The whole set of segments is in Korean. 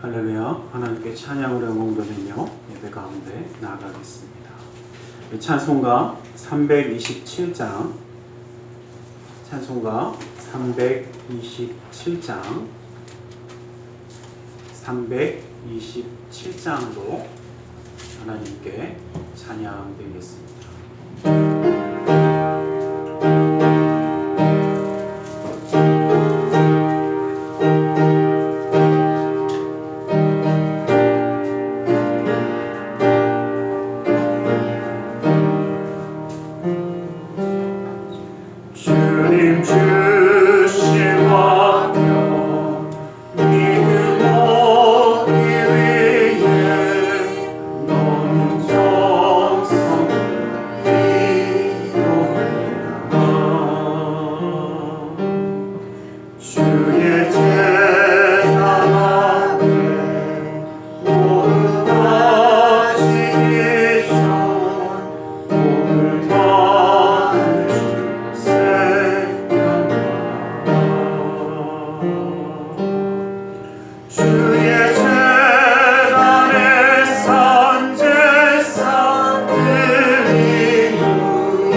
할렐루야. 하나님께 찬양으로 영광 돌리며 예배 가운데 나아가겠습니다. 찬송가 327장, 찬송가 327장, 327장으로 하나님께 찬양 드리겠습니다. 주님 주신 왕명 믿음 얻기 위해 너는 정성 기도했다. 주의 재단 앞에 모두 바치기 전 오늘 받을 주의 재단에 산제사 드린 후에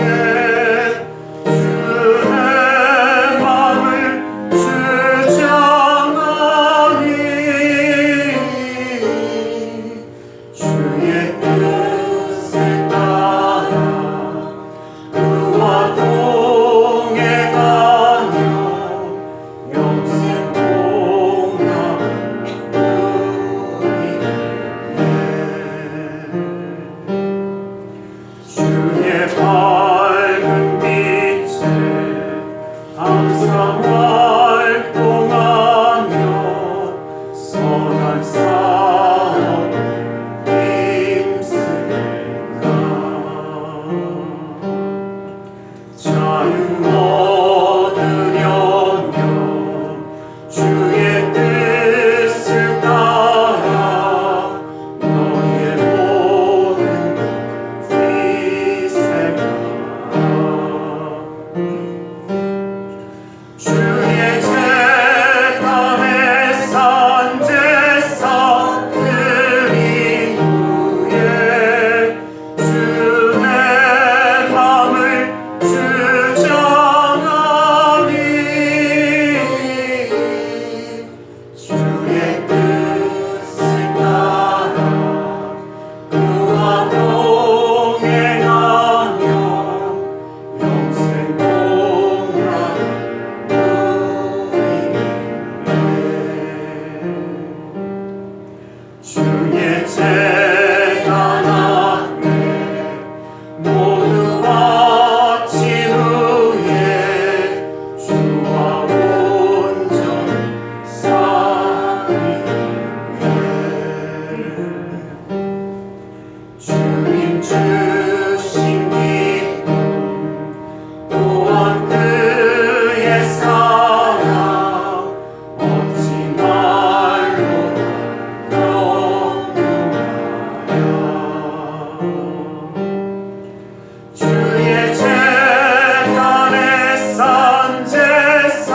주의 마음을 주장하니 주의 뜻을 따라 그와 동행하며 영생 주의 밝은 빛에 항상 활동하며 선한 싸움 힘쓰리라. 자유 얻으려면 주의 뜻을 따라 너의 모든 주의 재단에 산제사 드린 후에 주의 마음을 주장하니 주의 뜻을 따라 그와 동행하며 영생 공란 주의 재단 앞에 모두 바친 후에 주와 온전히 싸우리에 주님 주신 기쁨 또한 그의 사랑 어찌 말로 영롱하랴. 주의 재단에 산제사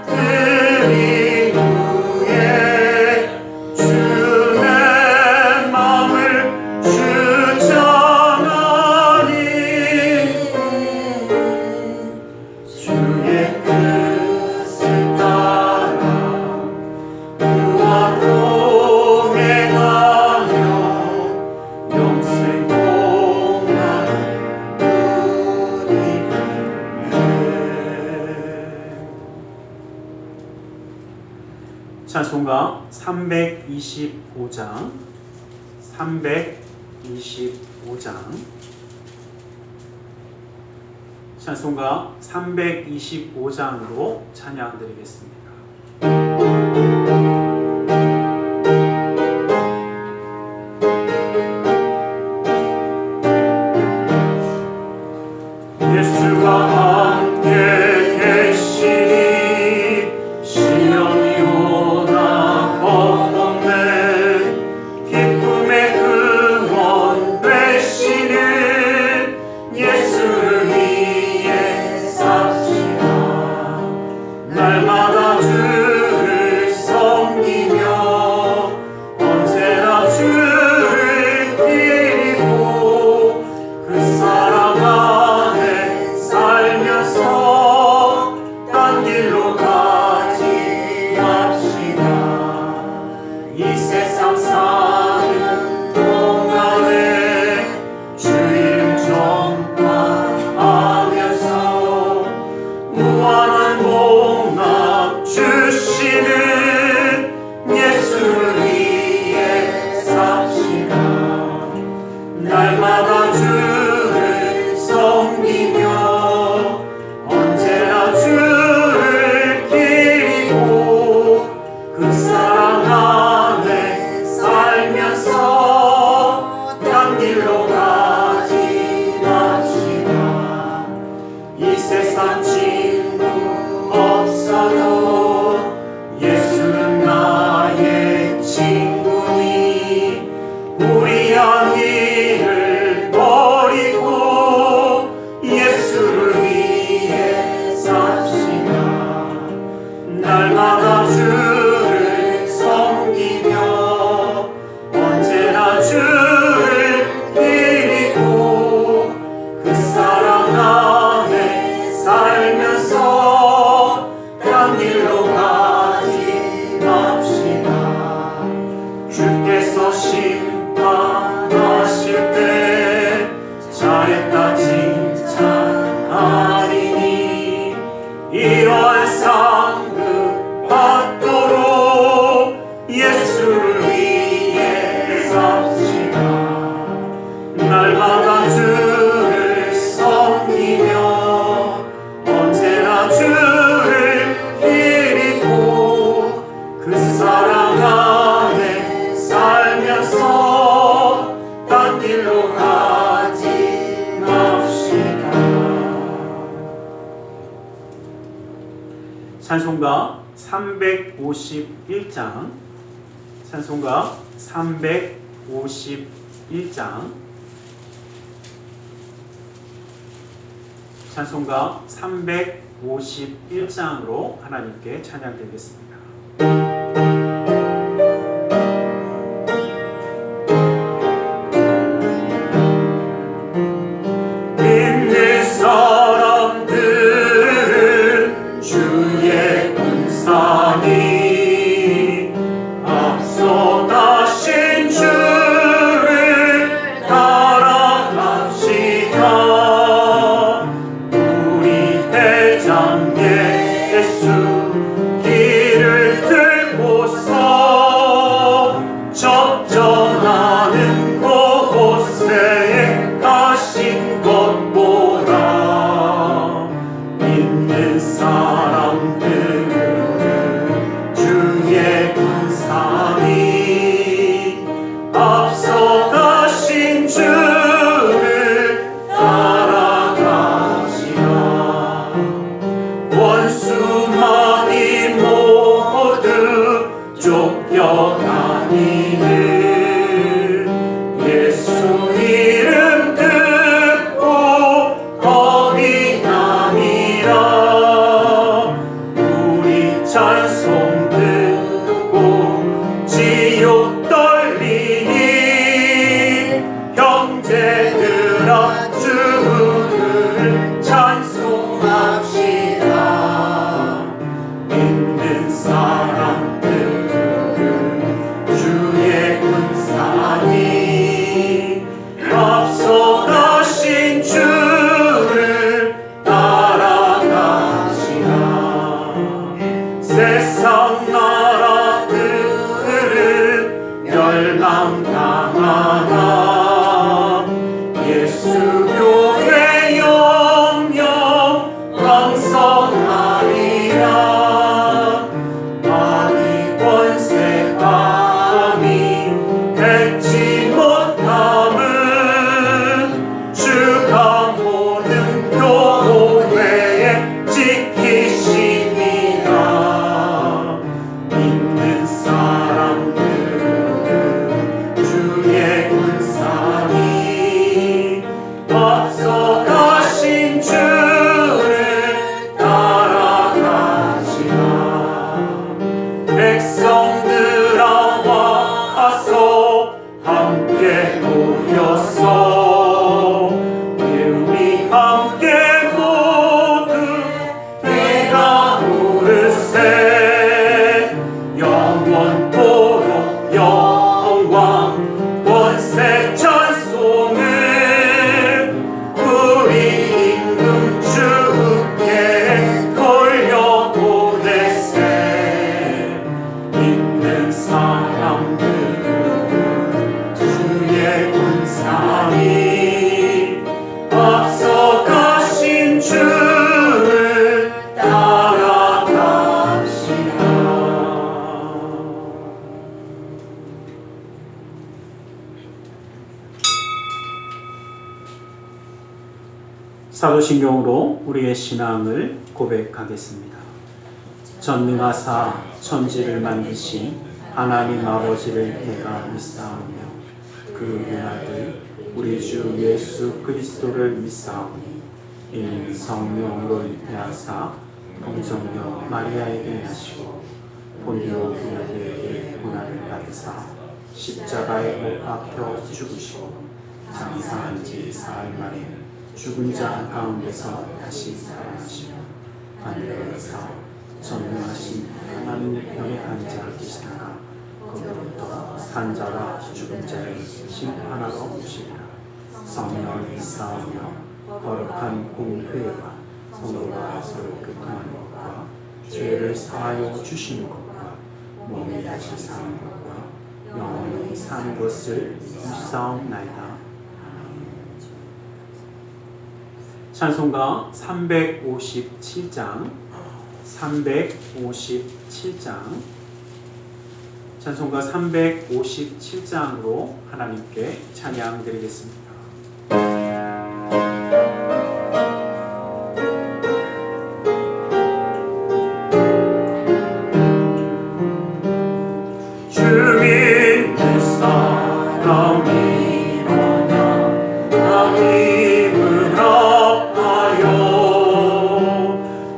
드린 후에 주의 마음을 주장하니 주의 뜻을 따라 그와 동행하며 영생 공란 누리리에. 찬송가 325장, 325장, 찬송가 325장으로 찬양 드리겠습니다. 예수와 함께 계시니 시험이 오나 겁없네. 기쁨의 근원 되시는 예수를 위해 삽시다. 날마다 사랑 안에 살면서 딴 길로 가지 맙시다. 이 세상 친구 없어도 예수는 나의 친구니 우리 향기를 버리고 예수를 위해 삽시다. 날마다 주를 섬기며 언제나 주를 기리고 그 사랑 안에 살면서 딴 길로 가지 맙시다. 주께서 심판하실 때 잘했다 칭찬하리니 이러한 상급 받도록 예수를 위해 삽시다. 날마다 주를 섬기며 언제나 주를 기리고 그 사랑 안에 살면서 딴 길로 가지 맙시다. 찬송가 351장, 찬송가 351장, 찬송가 351장으로 하나님께 찬양드리겠습니다. 믿는 사람들은 주의 군사니 앞서 가신 주를 따라갑시다. 우리 대장 예수 길을 들고서 적정하는 곳에 가신 것보다 믿는 사람들은 주의 군사니 앞서 가신 주를 따라갑시다. 원수만이 모두 쫓겨다니는 예수 이름 듣고 겁이 남이라. 우리 찬송 듣고 지옥 떨리니 형제들아 주를 찬송합시다. 믿는 사람들은 주의 군사니 앞서 가신 주를 따라갑시다. 세상 나라들은 멸망당하나 예수 교회 영영 강성하리라. 많이 권세 감히 백지 못함은 주가 모든 교회에 지키시니라. 믿는 사람들은 주의 군사니 앞서 가신 주를 따라가시라. 백성들아 와서 함께 모여서 우리 함께 모두 내가 부르세. 영원토록 영광 권세 찬송을 우리 임금 주께 돌려보내세. 믿는 사람들은 주의 군사니 앞서 가신 주를 따라갑시다. 사도신경으로 우리의 신앙을 고백하겠습니다. 전능하사 천지를 만드신 하나님 아버지를 내가 믿사오며 그 은아들 우리 주 예수 그리스도를 믿사오니 이는 성령으로 잉태하사 동정녀 마리아에게 나시고 본디오 빌라도에게 고난을 받으사 십자가에 못 박혀 죽으시고 장사한 지 사흘 만에 죽은 자 가운데서 다시 살아나시며 하늘에서 전능하신 하나님 편에 앉아 계시다가 거기로부터 산 자와 죽은 자를 심판하러 오시리라. 성령을 믿사오며 거룩한 공회와 성도가 서로 교통하는 것과 죄를 사하여 주시는 것과 몸이 다시 사는 것과 영원히 사는 것을 믿사옵나이다. 찬송가 357장 찬송가 357장으로 하나님께 찬양 드리겠습니다. 주민 그 사람이로냐 나 힘을 합하여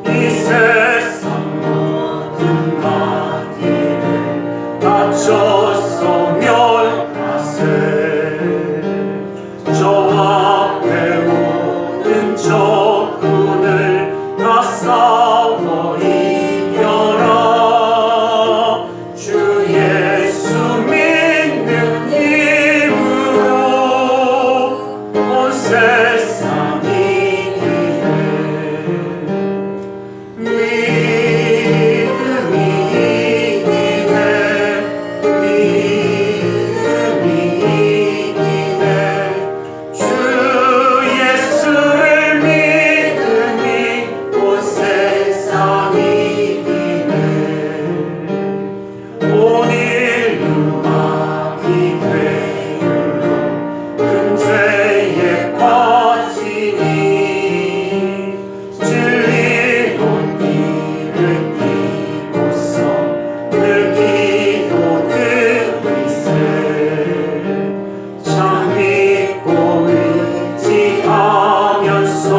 이 세상 모든 마귀를 다쳐서 멸하세 저 앞에 오는 적군을 다 싸워 이겨라 주 예수 믿는 힘으로 온 세상이 이기네 믿음이 이기네 믿음이 이기네 주 예수를 믿으니 온 세상이 이기네 온 인류 마귀 괴율로 금죄에 빠지니 진리로 길을 띠고서 늘 기도드리세 참 믿고 의지하면서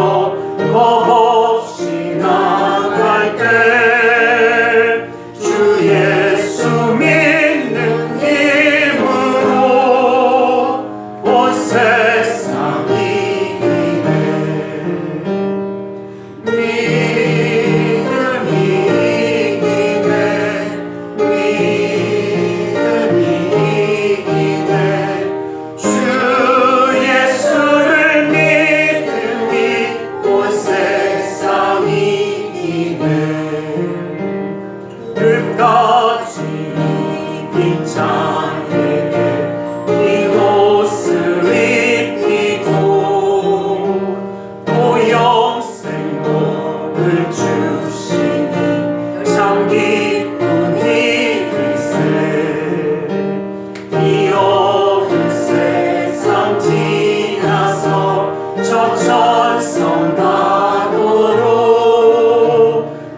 겁없이 나갈 때 주 예수 믿는 힘으로 온 세상이 이기네 믿음이 이기네 믿음이 이기네 주 예수를 믿으니 온 세상이 이기네 끝까지 이긴 자에게 이 옷을 입히고 또 영생복을 주시니 참 기쁜 일일세 이 어두운 세상 지나서 저 천성 가도록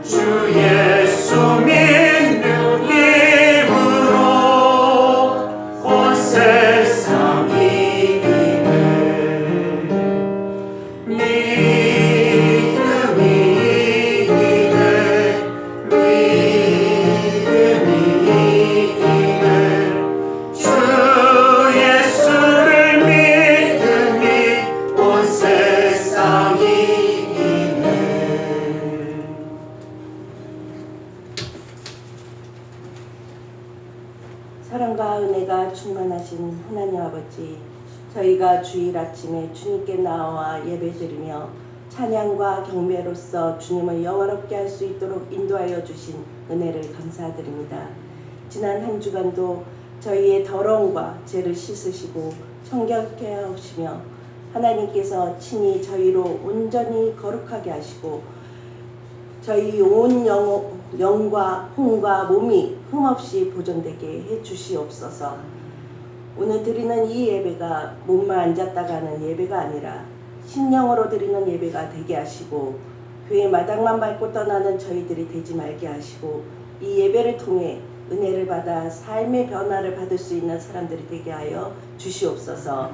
주 예수 믿는 힘으로 온 세상이 이기네 믿음이 이기네 믿음이 이기네 주 예수를 믿으니 온 세상이 이기네 사랑과 은혜가 충만하신 하나님 아버지, 저희가 주일 아침에 주님께 나와 예배드리며 찬양과 경배로서 주님을 영화롭게 할 수 있도록 인도하여 주신 은혜를 감사드립니다. 지난 한 주간도 저희의 더러움과 죄를 씻으시고 정결케 하시며 하나님께서 친히 저희로 온전히 거룩하게 하시고 저희 온 영과 혼과 몸이 흠없이 보존되게 해주시옵소서. 오늘 드리는 이 예배가 몸만 앉았다 가는 예배가 아니라 신령으로 드리는 예배가 되게 하시고 교회 마당만 밟고 떠나는 저희들이 되지 말게 하시고 이 예배를 통해 은혜를 받아 삶의 변화를 받을 수 있는 사람들이 되게 하여 주시옵소서.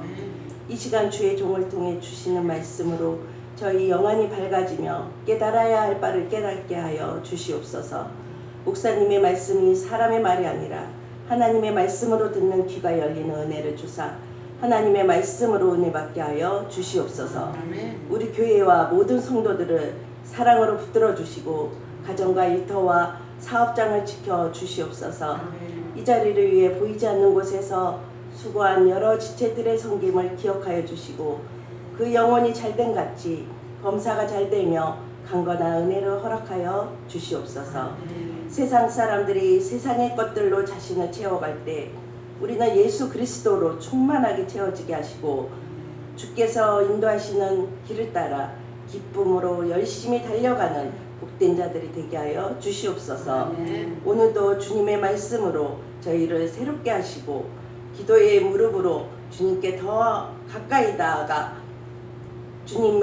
이 시간 주의 종을 통해 주시는 말씀으로 저희 영안이 밝아지며 깨달아야 할 바를 깨닫게 하여 주시옵소서. 목사님의 말씀이 사람의 말이 아니라 하나님의 말씀으로 듣는 귀가 열리는 은혜를 주사 하나님의 말씀으로 은혜 받게 하여 주시옵소서. 우리 교회와 모든 성도들을 사랑으로 붙들어 주시고 가정과 일터와 사업장을 지켜 주시옵소서. 이 자리를 위해 보이지 않는 곳에서 수고한 여러 지체들의 섬김을 기억하여 주시고 그 영혼이 잘된 같이 범사가 잘되며 강건한 은혜를 허락하여 주시옵소서. 세상 사람들이 세상의 것들로 자신을 채워갈 때 우리는 예수 그리스도로 충만하게 채워지게 하시고 주께서 인도하시는 길을 따라 기쁨으로 열심히 달려가는 복된 자들이 되게 하여 주시옵소서. 오늘도 주님의 말씀으로 저희를 새롭게 하시고 기도의 무릎으로 주님께 더 가까이 나아가 주님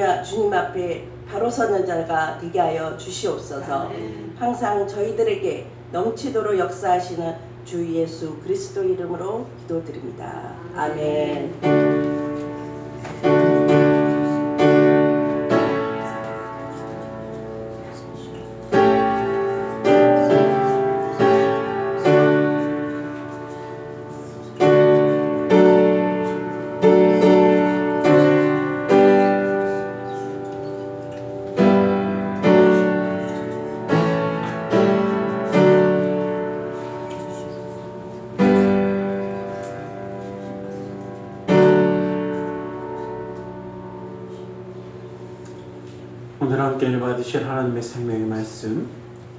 앞에 바로 서는 자가 되게 하여 주시옵소서. 항상 저희들에게 넘치도록 역사하시는 주 예수 그리스도 이름으로 기도드립니다. 아멘. 오늘 함께 받으실 하나님의 생명의 말씀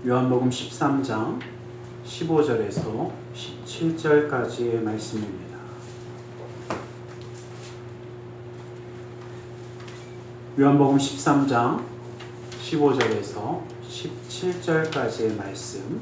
요한복음 13장 15절에서 17절까지의 말씀입니다. 요한복음 13장 15절에서 17절까지의 말씀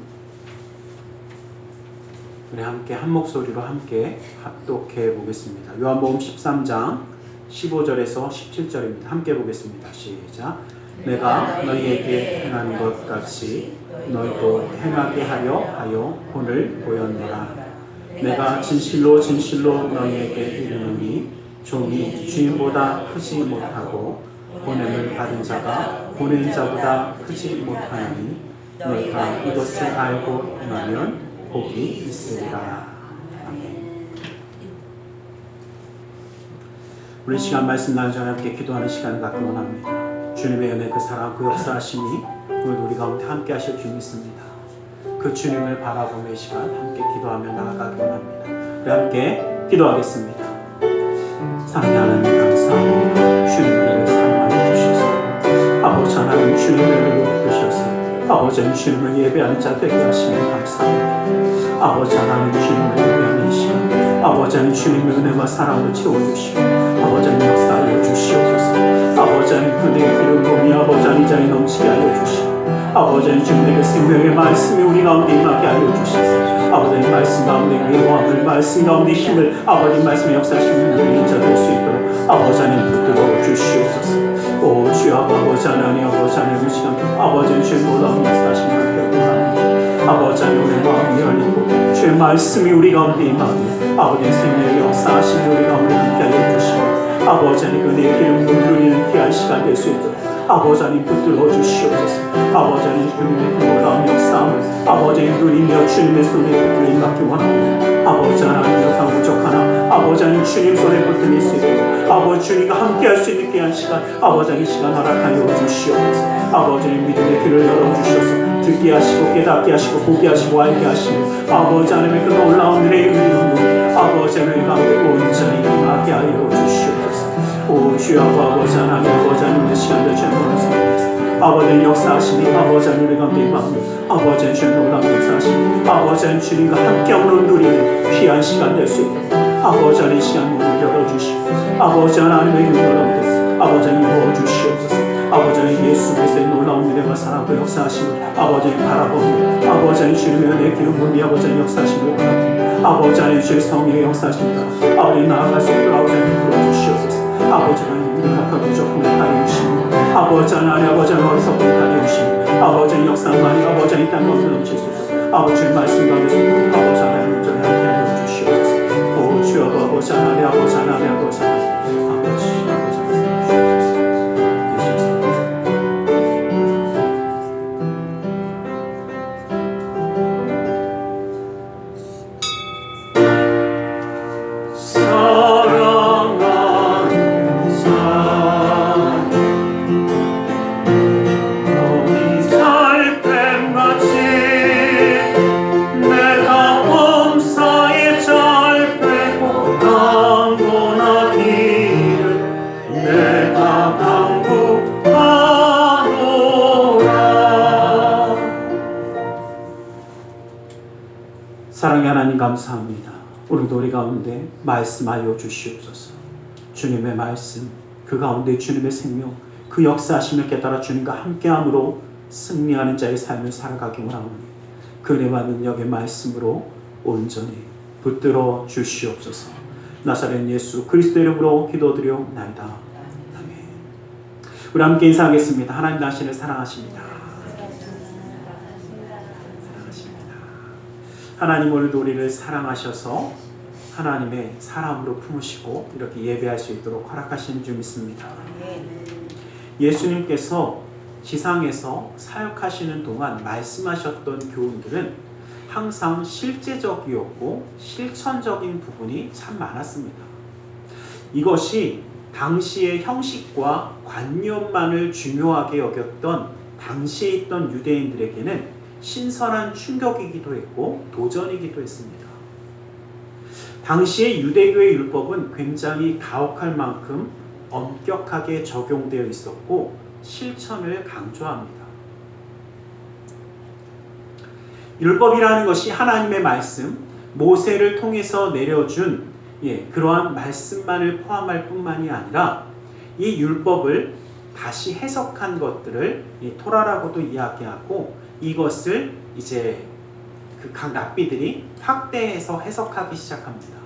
우리 함께 한 목소리로 함께 합독해 보겠습니다. 요한복음 13장 15절에서 17절입니다. 함께 보겠습니다. 시작. 내가 너희에게 행한 것 같이 너희도 행하게 하여 본을 보였노라. 내가 진실로 진실로 너희에게 이르노니 종이 주인보다 크지 못하고 보냄을 받은 자가 보낸 자보다 크지 못하니 너희가 이것을 알고 행하면 복이 있으리라. 아멘. 우리 시간 말씀 나누기 전에 함께 기도하는 시간을 갖기 원합니다. 주님의 은혜, 그 사랑, 그 역사하심이 오늘 우리 가운데 함께 하실 줄 믿습니다. 그 주님을 바라보며 이 시간 함께 기도하며 나아가기 원합니다. 우리 함께 기도하겠습니다. 사랑의 하나님 감사합니다. 주님을 사랑하여 주셔서 아버지 하나님 주님의 은혜를 베푸셔서 아버지 하나님 주님을 예배하는 자 되게 하시니 감사합니다. 아버지 하나님 주님을 예배하는 이 시간 아버지 하나님 주님의 은혜와 사랑으로 채워주시고 아버지 하나님 역사하여 주시옵소서. 아버지 하나님 은혜의 기름 부음이 아버지 하나님 자리 넘치게 하여 주시고 아버지 하나님 주님의 생명의 말씀이 우리 가운데 임하게 하여 주시옵소서. 아버지 하나님 말씀 가운데 위로함을 말씀 가운데 힘을 아버지 말씀의 역사하시는 우리 인자 될 수 있도록 아버지 하나님 붙들어 주시옵소서. 오 주여 아버지 하나님 아버지 하나님 이 시간 아버지 하나님 주의 놀라운 역사하시는 하나님 아버지 하나님 우리 마음이 열리고 주의 말씀이 우리 가운데 임하게 아버지의 생명의 역사하시는 우리 가운데 함께 하여 주시고 아버지 하나님 은혜의 기름 누리는 귀한 시간 될 수 있도록 아버지 하나님 붙들어 주시옵소서. 아버지 하나님 주님의 놀라운 역사함을 아버지 하나님 누리며 주님의 손에 붙들림 받기 원합니다. 아버지 하나님 역한 부족하나 아버지 하나님 주님 손에 붙들릴 수 있도록 아버지 주님과 함께 할 수 있는 귀한 시간 아버지 하나님 시간 허락하여 주시옵소서. 아버지 하나님 믿음의 길을 열어주셔서 듣게 하시고 깨닫게 하시고 보게 하시고 알게 하시고 아버지 하나님의 그 놀라운 은혜의 은혜로 아버지 하나님 가운데 온전히 임하게 하여 주시옵소서. 오 주여 아버지 하나님 아버지 하나님의 시간을 전부를 섬깁니다. 아버지 역사하시니 아버지 하나님 가운데 임하며 아버지 하나님 놀라운 역사하시니 아버지 하나님 주님과 함께 오늘 누리는 귀한 시간 될 수 있도록 아버지 하나님 시간 문을 열어주시고 아버지 하나님의 놀라운 뜻 아버지 하나님 부어주시옵소서. 아버지 하나님 예수 그리스도의 놀라운 은혜와 사랑과 역사하심을 아버지 하나님 바라보며 아버지 하나님 주님의 은혜의 기름 부음이 아버지 하나님 역사하심을 원합니다. 아버지 하나님 주의 성령의 역사하심을 아버지 나아갈 수 있도록 아버지 하나님 불러주시옵소서. 아버지 하나님 능력한 부족함을 가리우시고 아버지 하나님 아버지 어리석음을 가리우시고 아버지 역사만이 아버지 이 땅 가운데 넘치소서 아버지의 말씀 가운데서 아버지 하나님 온전히 함께하여 주시옵소서 오 주여 아버지 하나님 아버지 하나님 아버지 하나님 아버지 말씀 주시옵소서 사랑의 하나님 감사합니다. 오늘도 우리 가운데 말씀하여 주시옵소서. 주님의 말씀, 그 가운데 주님의 생명, 그 역사하심을 깨달아 주님과 함께함으로 승리하는 자의 삶을 살아가기 원하오니 그 은혜와 능력의 말씀으로 온전히 붙들어 주시옵소서. 나사렛 예수 그리스도 이름으로 기도드리옵나이다. 아멘. 우리 함께 인사하겠습니다. 하나님 당신을 사랑하십니다. 하나님 오늘도 우리를 사랑하셔서 하나님의 사람으로 품으시고 이렇게 예배할 수 있도록 허락하시는 줄 믿습니다. 예수님께서 지상에서 사역하시는 동안 말씀하셨던 교훈들은 항상 실제적이었고 실천적인 부분이 참 많았습니다. 이것이 당시의 형식과 관념만을 중요하게 여겼던 당시에 있던 유대인들에게는 신선한 충격이기도 했고 도전이기도 했습니다. 당시의 유대교의 율법은 굉장히 가혹할 만큼 엄격하게 적용되어 있었고 실천을 강조합니다. 율법이라는 것이 하나님의 말씀, 모세를 통해서 내려준 그러한 말씀만을 포함할 뿐만이 아니라 이 율법을 다시 해석한 것들을 토라라고도 이야기하고 이것을 이제 그 각 랍비들이 확대해서 해석하기 시작합니다.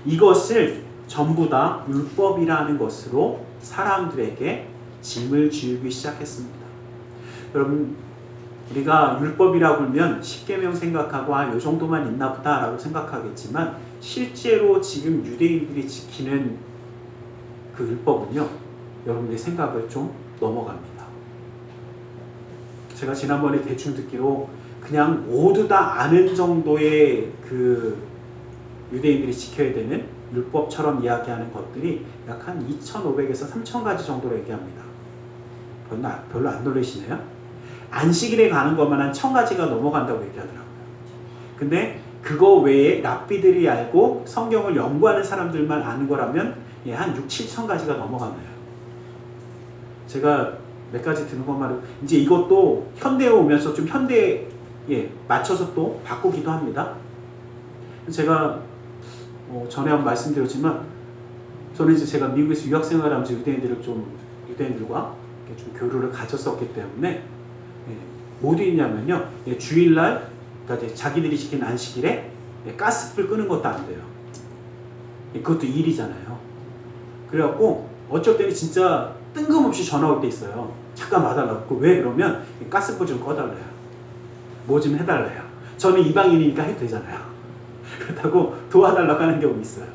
이것을 전부 다 율법이라는 것으로 사람들에게 짐을 지우기 시작했습니다. 여러분, 우리가 율법이라고 하면 십계명 생각하고 이 정도만 있나 보다 라고 생각하겠지만 실제로 지금 유대인들이 지키는 그 율법은요, 여러분의 생각을 좀 넘어갑니다. 제가 지난번에 대충 듣기로 그냥 모두 다 아는 정도의 그 유대인들이 지켜야 되는 율법처럼 이야기하는 것들이 약 한 2,500에서 3,000가지 정도로 얘기합니다. 별로 안 놀라시네요? 안식일에 가는 것만 한 1,000가지가 넘어간다고 얘기하더라고요. 근데 그거 외에 랍비들이 알고 성경을 연구하는 사람들만 아는 거라면 한 6,000~7,000가지가 넘어가네요. 제가 몇 가지 드는 것만 이제 이것도 현대에 오면서 좀 현대에 맞춰서 또 바꾸기도 합니다. 제가 전에 한번 말씀드렸지만 저는 이제 제가 미국에서 유학생활하면서 유대인들과 좀 교류를 가졌었기 때문에 뭐도 있냐면요, 주일날 그러니까 이제 자기들이 지키는 안식일에 가스불 끄는 것도 안 돼요. 그것도 일이잖아요. 그래갖고 어쩔 때는 진짜 뜬금없이 전화 올 때 있어요. 잠깐 봐달라고. 왜 그러면 가스불 좀 꺼달래요. 뭐 좀 해달래요. 저는 이방인이니까 해도 되잖아요. 그렇다고 도와달라고 하는 경우 있어요.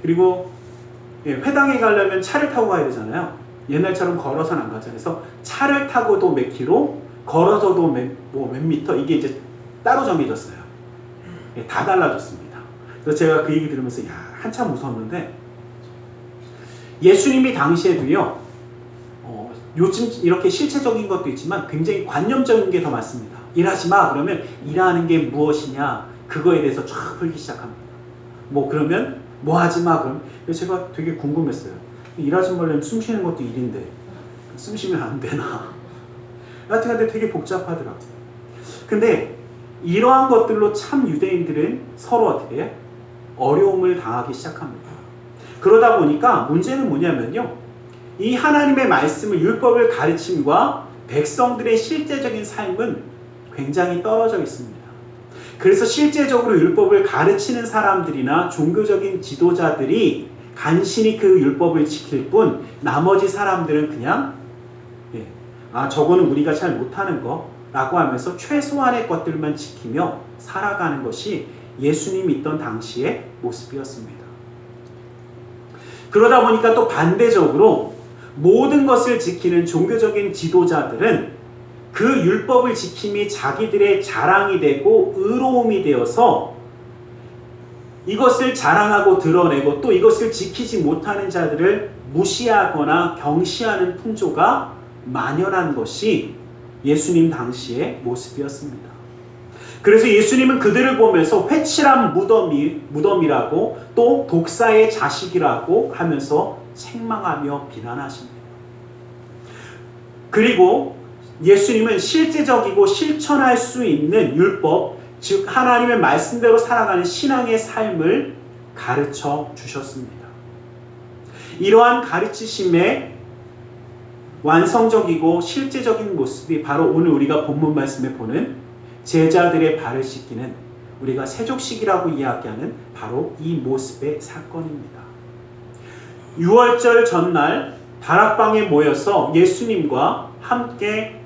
그리고 회당에 가려면 차를 타고 가야 되잖아요. 옛날처럼 걸어서는 안 가잖아요. 그래서 차를 타고도 몇 킬로, 걸어서도 몇 미터, 이게 이제 따로 정해졌어요. 다 달라졌습니다. 그래서 제가 그 얘기 들으면서 한참 무서웠는데, 예수님이 당시에도요, 요즘 이렇게 실체적인 것도 있지만 굉장히 관념적인 게 더 많습니다. 일하지 마 그러면 일하는 게 무엇이냐 그거에 대해서 쫙 풀기 시작합니다. 뭐 그러면 뭐 하지 마 그럼 제가 되게 궁금했어요. 일하지 말려면 숨 쉬는 것도 일인데 숨 쉬면 안 되나? 하여튼 되게 복잡하더라고요. 근데 이러한 것들로 참 유대인들은 서로 어떻게 해요? 어려움을 당하기 시작합니다. 그러다 보니까 문제는 뭐냐면요, 이 하나님의 말씀을, 율법을 가르침과 백성들의 실제적인 삶은 굉장히 떨어져 있습니다. 그래서 실제적으로 율법을 가르치는 사람들이나 종교적인 지도자들이 간신히 그 율법을 지킬 뿐 나머지 사람들은 그냥 저거는 우리가 잘 못하는 거라고 하면서 최소한의 것들만 지키며 살아가는 것이 예수님이 있던 당시의 모습이었습니다. 그러다 보니까 또 반대적으로 모든 것을 지키는 종교적인 지도자들은 그 율법을 지킴이 자기들의 자랑이 되고 의로움이 되어서 이것을 자랑하고 드러내고 또 이것을 지키지 못하는 자들을 무시하거나 경시하는 풍조가 만연한 것이 예수님 당시의 모습이었습니다. 그래서 예수님은 그들을 보면서 회칠한 무덤이라고 또 독사의 자식이라고 하면서 책망하며 비난하십니다. 그리고 예수님은 실제적이고 실천할 수 있는 율법, 즉 하나님의 말씀대로 살아가는 신앙의 삶을 가르쳐 주셨습니다. 이러한 가르치심의 완성적이고 실제적인 모습이 바로 오늘 우리가 본문 말씀에 보는 제자들의 발을 씻기는 우리가 세족식이라고 이야기하는 바로 이 모습의 사건입니다. 6월절 전날 다락방에 모여서 예수님과 함께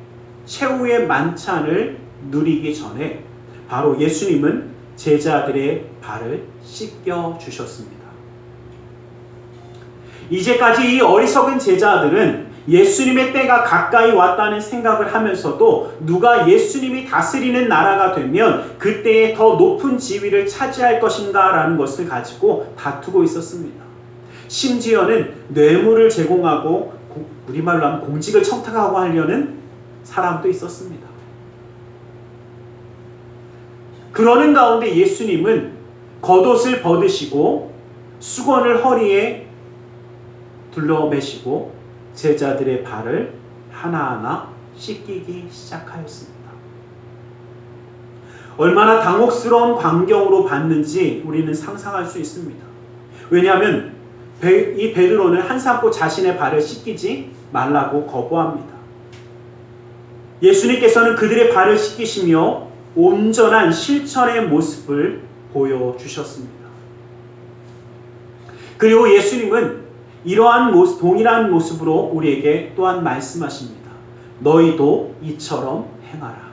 최후의 만찬을 누리기 전에 바로 예수님은 제자들의 발을 씻겨 주셨습니다. 이제까지 이 어리석은 제자들은 예수님의 때가 가까이 왔다는 생각을 하면서도 누가 예수님이 다스리는 나라가 되면 그때에 더 높은 지위를 차지할 것인가 라는 것을 가지고 다투고 있었습니다. 심지어는 뇌물을 제공하고 우리말로 하면 공직을 청탁하고 하려는 사람도 있었습니다. 그러는 가운데 예수님은 겉옷을 벗으시고 수건을 허리에 둘러매시고 제자들의 발을 하나하나 씻기기 시작하였습니다. 얼마나 당혹스러운 광경으로 봤는지 우리는 상상할 수 있습니다. 왜냐하면 이 베드로는 한삼코 자신의 발을 씻기지 말라고 거부합니다. 예수님께서는 그들의 발을 씻기시며 온전한 실천의 모습을 보여주셨습니다. 그리고 예수님은 이러한 모습, 동일한 모습으로 우리에게 또한 말씀하십니다. 너희도 이처럼 행하라.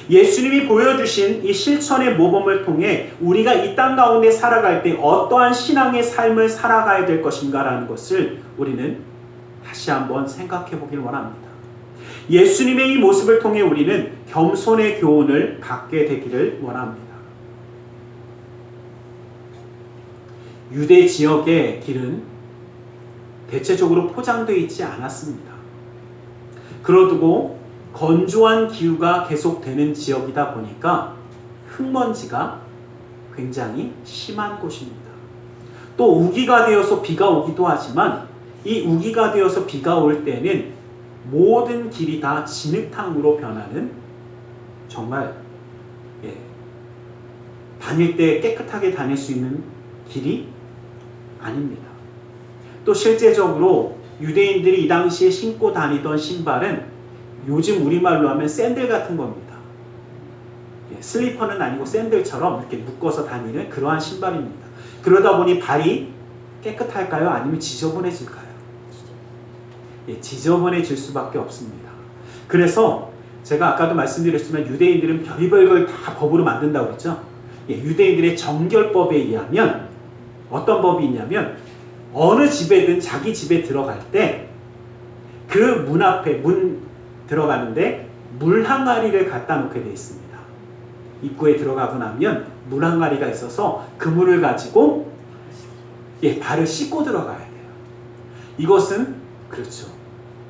예수님이 보여주신 이 실천의 모범을 통해 우리가 이 땅 가운데 살아갈 때 어떠한 신앙의 삶을 살아가야 될 것인가라는 것을 우리는 다시 한번 생각해 보길 원합니다. 예수님의 이 모습을 통해 우리는 겸손의 교훈을 갖게 되기를 원합니다. 유대 지역의 길은 대체적으로 포장되어 있지 않았습니다. 그러두고 건조한 기후가 계속되는 지역이다 보니까 흙먼지가 굉장히 심한 곳입니다. 또 우기가 되어서 비가 오기도 하지만 이 우기가 되어서 비가 올 때는 모든 길이 다 진흙탕으로 변하는 정말 다닐 때 깨끗하게 다닐 수 있는 길이 아닙니다. 또 실제적으로 유대인들이 이 당시에 신고 다니던 신발은 요즘 우리말로 하면 샌들 같은 겁니다. 슬리퍼는 아니고 샌들처럼 이렇게 묶어서 다니는 그러한 신발입니다. 그러다 보니 발이 깨끗할까요? 아니면 지저분해질까요? 지저분해질 수밖에 없습니다. 그래서 제가 아까도 말씀드렸지만 유대인들은 별의별 걸 다 법으로 만든다고 그랬죠. 유대인들의 정결법에 의하면 어떤 법이 있냐면 어느 집에든 자기 집에 들어갈 때 그 문 앞에 문 들어가는데 물 항아리를 갖다 놓게 되어 있습니다. 입구에 들어가고 나면 물 항아리가 있어서 그 물을 가지고 발을 씻고 들어가야 돼요. 이것은 그렇죠.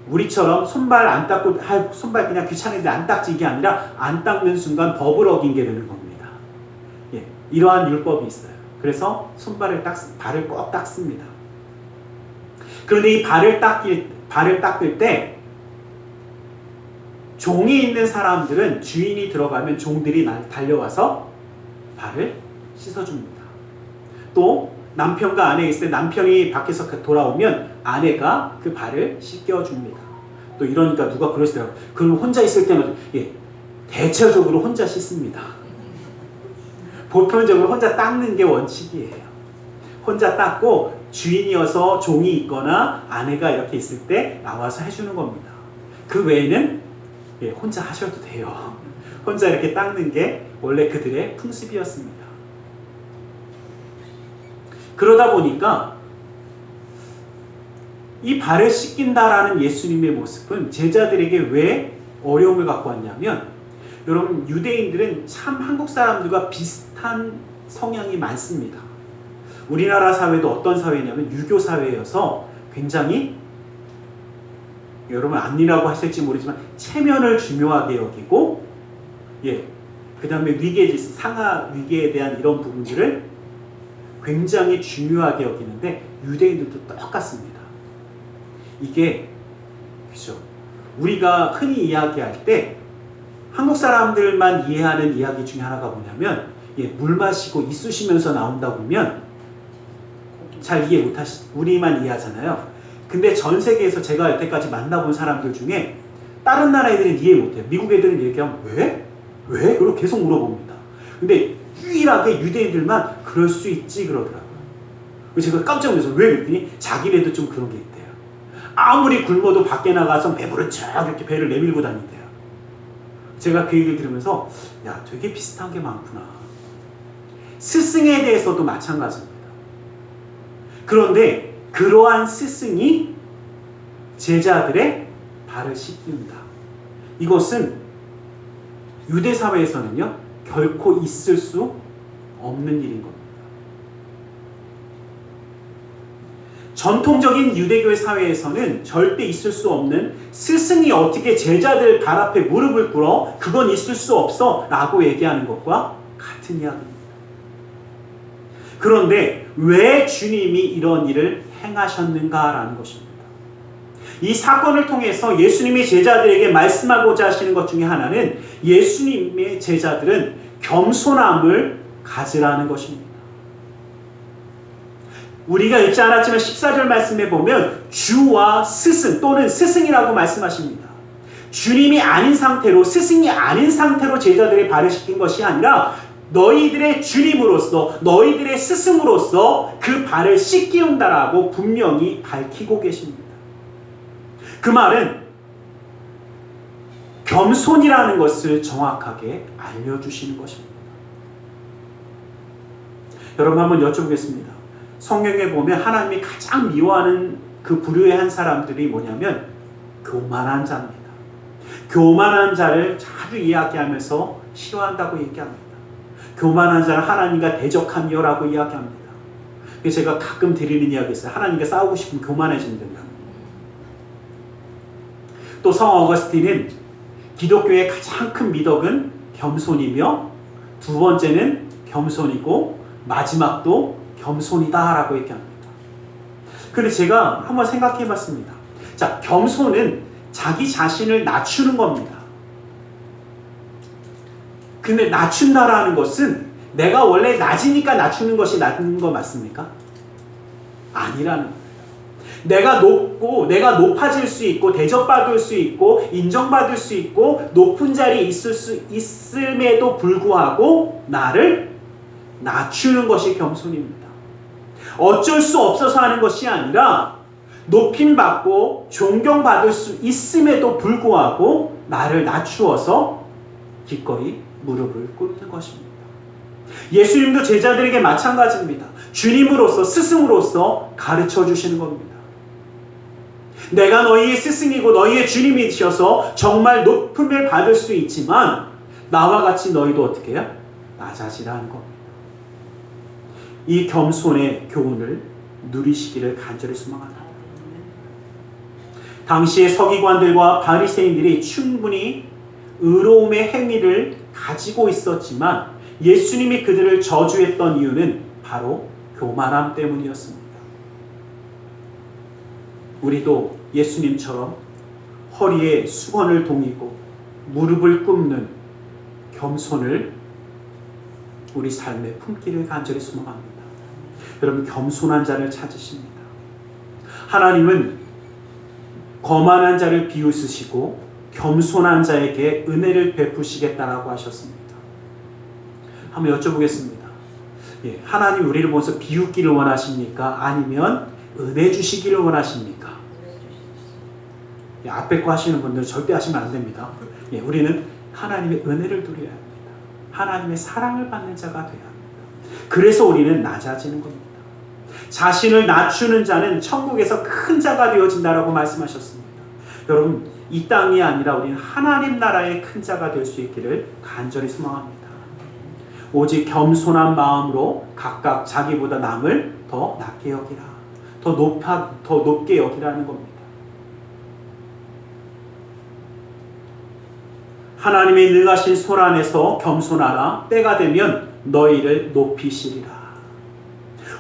우리처럼 손발 안 닦고 손발 그냥 귀찮은데 안 닦지 이게 아니라 안 닦는 순간 법을 어긴 게 되는 겁니다. 이러한 율법이 있어요. 그래서 발을 꼭 닦습니다. 그런데 이 발을 닦을 때 종이 있는 사람들은 주인이 들어가면 종들이 달려와서 발을 씻어줍니다. 또 남편과 아내 있을 때 남편이 밖에서 돌아오면 아내가 그 발을 씻겨줍니다. 또 이러니까 누가 그러시더라고요. 그럼 혼자 있을 때는 대체적으로 혼자 씻습니다. 보편적으로 혼자 닦는 게 원칙이에요. 혼자 닦고 주인이어서 종이 있거나 아내가 이렇게 있을 때 나와서 해주는 겁니다. 그 외에는 혼자 하셔도 돼요. 혼자 이렇게 닦는 게 원래 그들의 풍습이었습니다. 그러다 보니까 이 발을 씻긴다라는 예수님의 모습은 제자들에게 왜 어려움을 갖고 왔냐면, 여러분, 유대인들은 참 한국 사람들과 비슷한 성향이 많습니다. 우리나라 사회도 어떤 사회냐면 유교 사회여서 굉장히, 여러분 안리라고 하실지 모르지만 체면을 중요하게 여기고, 그 다음에 위계질서, 상하 위계에 대한 이런 부분들을 굉장히 중요하게 여기는데 유대인들도 똑같습니다. 이게 그죠? 우리가 흔히 이야기할 때 한국 사람들만 이해하는 이야기 중에 하나가 뭐냐면, 물 마시고 이쑤시면서 나온다 보면 잘 이해 못하시, 우리만 이해하잖아요. 근데 전 세계에서 제가 여태까지 만나본 사람들 중에 다른 나라 애들은 이해 못해요. 미국 애들은 얘기하면 왜? 왜? 그리고 계속 물어봅니다. 근데 유일하게 유대인들만 그럴 수 있지 그러더라고요. 제가 깜짝 놀라서 왜 그랬더니 자기네도 좀 그런 게 있대요. 아무리 굶어도 밖에 나가서 배부른 척 이렇게 배를 내밀고 다닌대요. 제가 그 얘기를 들으면서 야, 되게 비슷한 게 많구나. 스승에 대해서도 마찬가지입니다. 그런데 그러한 스승이 제자들의 발을 씻긴다. 이것은 유대 사회에서는요, 결코 있을 수 없는 일인 겁니다. 전통적인 유대교의 사회에서는 절대 있을 수 없는, 스승이 어떻게 제자들 발 앞에 무릎을 꿇어 그건 있을 수 없어 라고 얘기하는 것과 같은 이야기입니다. 그런데 왜 주님이 이런 일을 행하셨는가라는 것입니다. 이 사건을 통해서 예수님이 제자들에게 말씀하고자 하시는 것 중에 하나는, 예수님의 제자들은 겸손함을 가지라는 것입니다. 우리가 읽지 않았지만 14절 말씀에 보면 주와 스승 또는 스승이라고 말씀하십니다. 주님이 아닌 상태로, 스승이 아닌 상태로 제자들의 발을 씻긴 것이 아니라 너희들의 주님으로서, 너희들의 스승으로서 그 발을 씻기운다라고 분명히 밝히고 계십니다. 그 말은 겸손이라는 것을 정확하게 알려주시는 것입니다. 여러분, 한번 여쭤보겠습니다. 성경에 보면 하나님이 가장 미워하는 그 부류의 한 사람들이 뭐냐면 교만한 자입니다. 교만한 자를 자주 이야기하면서 싫어한다고 얘기합니다. 교만한 자는 하나님과 대적함이요라고 이야기합니다. 제가 가끔 드리는 이야기 있어요. 하나님과 싸우고 싶으면 교만해지면 된다. 또 성 어거스틴은 기독교의 가장 큰 미덕은 겸손이며, 두 번째는 겸손이고, 마지막도 겸손이다라고 얘기합니다. 그런데 제가 한번 생각해 봤습니다. 자, 겸손은 자기 자신을 낮추는 겁니다. 근데 낮춘다라는 것은 내가 원래 낮으니까 낮추는 것이 낮은 거 맞습니까? 아니라는 거예요. 내가 높고, 내가 높아질 수 있고, 대접받을 수 있고, 인정받을 수 있고, 높은 자리에 있을 수 있음에도 불구하고 나를 낮추는 것이 겸손입니다. 어쩔 수 없어서 하는 것이 아니라 높임받고 존경받을 수 있음에도 불구하고 나를 낮추어서 기꺼이 무릎을 꿇는 것입니다. 예수님도 제자들에게 마찬가지입니다. 주님으로서, 스승으로서 가르쳐 주시는 겁니다. 내가 너희의 스승이고 너희의 주님이셔서 정말 높음을 받을 수 있지만 나와 같이 너희도 어떻게 해요? 낮아지라는 겁니다. 이 겸손의 교훈을 누리시기를 간절히 소망합니다. 당시의 서기관들과 바리새인들이 충분히 의로움의 행위를 가지고 있었지만 예수님이 그들을 저주했던 이유는 바로 교만함 때문이었습니다. 우리도 예수님처럼 허리에 수건을 동이고 무릎을 꿇는 겸손을 우리 삶에 품기를 간절히 소망합니다. 여러분, 겸손한 자를 찾으십니다. 하나님은 거만한 자를 비웃으시고 겸손한 자에게 은혜를 베푸시겠다라고 하셨습니다. 한번 여쭤보겠습니다. 예, 하나님 우리를 보면서 비웃기를 원하십니까? 아니면 은혜 주시기를 원하십니까? 예, 앞에 거 하시는 분들 절대 하시면 안 됩니다. 예, 우리는 하나님의 은혜를 누려야 합니다. 하나님의 사랑을 받는 자가 되어야 합니다. 그래서 우리는 낮아지는 겁니다. 자신을 낮추는 자는 천국에서 큰 자가 되어진다라고 말씀하셨습니다. 여러분, 이 땅이 아니라 우리는 하나님 나라의 큰 자가 될 수 있기를 간절히 소망합니다. 오직 겸손한 마음으로 각각 자기보다 남을 더 낮게 여기라, 더 높게 여기라는 겁니다. 하나님의 능하신 손 안에서 겸손하라. 때가 되면 너희를 높이시리라.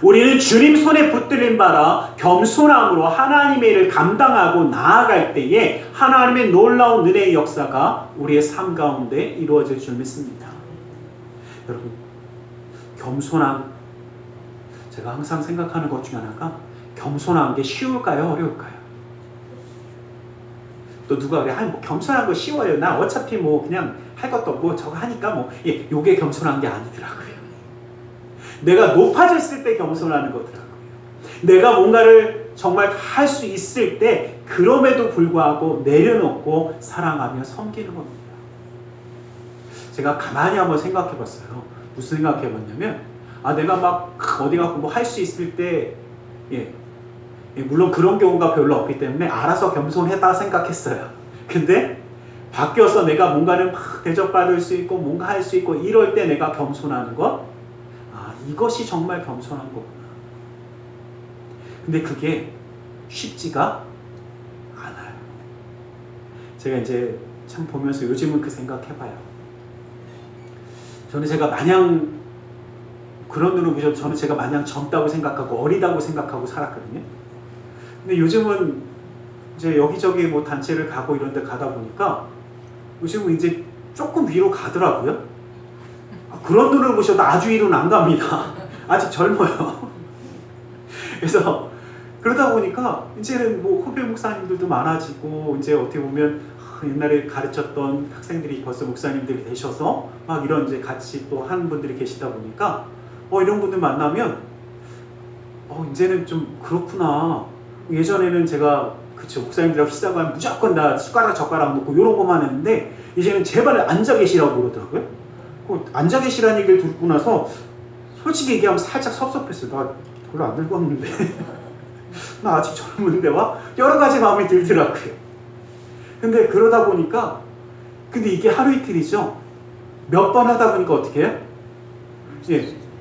우리는 주님 손에 붙들린 바라 겸손함으로 하나님의 일을 감당하고 나아갈 때에 하나님의 놀라운 은혜의 역사가 우리의 삶 가운데 이루어질 줄 믿습니다. 여러분, 겸손함, 제가 항상 생각하는 것 중에 하나가 겸손한 게 쉬울까요? 어려울까요? 또 누가 그래, 뭐 겸손한 거 쉬워요. 나 어차피 뭐 그냥 할 것도 없고 저거 하니까 뭐, 예, 요게 겸손한 게 아니더라고요. 내가 높아졌을 때 겸손하는 거더라고요. 내가 뭔가를 정말 할 수 있을 때 그럼에도 불구하고 내려놓고 사랑하며 섬기는 겁니다. 제가 가만히 한번 생각해 봤어요. 무슨 생각해 봤냐면, 내가 막 어디 가고 뭐 할 수 있을 때, 물론 그런 경우가 별로 없기 때문에 알아서 겸손했다 생각했어요. 근데 바뀌어서 내가 뭔가를 막 대접받을 수 있고 뭔가 할 수 있고 이럴 때 내가 겸손하는 것, 이것이 정말 겸손한 거구나. 근데 그게 쉽지가 않아요. 제가 이제 참 보면서 요즘은 그 생각해봐요. 제가 마냥 그런 눈으로 보셔도 저는 제가 마냥 젊다고 생각하고 어리다고 생각하고 살았거든요. 근데 요즘은 이제 여기저기 뭐 단체를 가고 이런 데 가다 보니까 요즘은 이제 조금 위로 가더라고요. 그런 눈으로 보셔도 아주 위로는 안 갑니다. 아직 젊어요. 그래서 그러다 보니까 이제는 뭐 후배 목사님들도 많아지고, 이제 어떻게 보면 옛날에 가르쳤던 학생들이 벌써 목사님들이 되셔서 막 이런 이제 같이 또 하는 분들이 계시다 보니까 이런 분들 만나면 이제는 좀 그렇구나. 예전에는 제가 그쵸, 목사님들하고 식사하면 무조건 다 숟가락 젓가락 놓고 이런 것만 했는데 이제는 제발 앉아 계시라고 그러더라고요. 앉아 계시라는 얘기를 듣고 나서 솔직히 얘기하면 살짝 섭섭했어요. 나 별로 안 늙었는데 나 아직 젊은데 와? 여러 가지 마음이 들더라고요. 근데 그러다 보니까, 근데 이게 하루 이틀이죠. 몇 번 하다 보니까 어떻게 해요?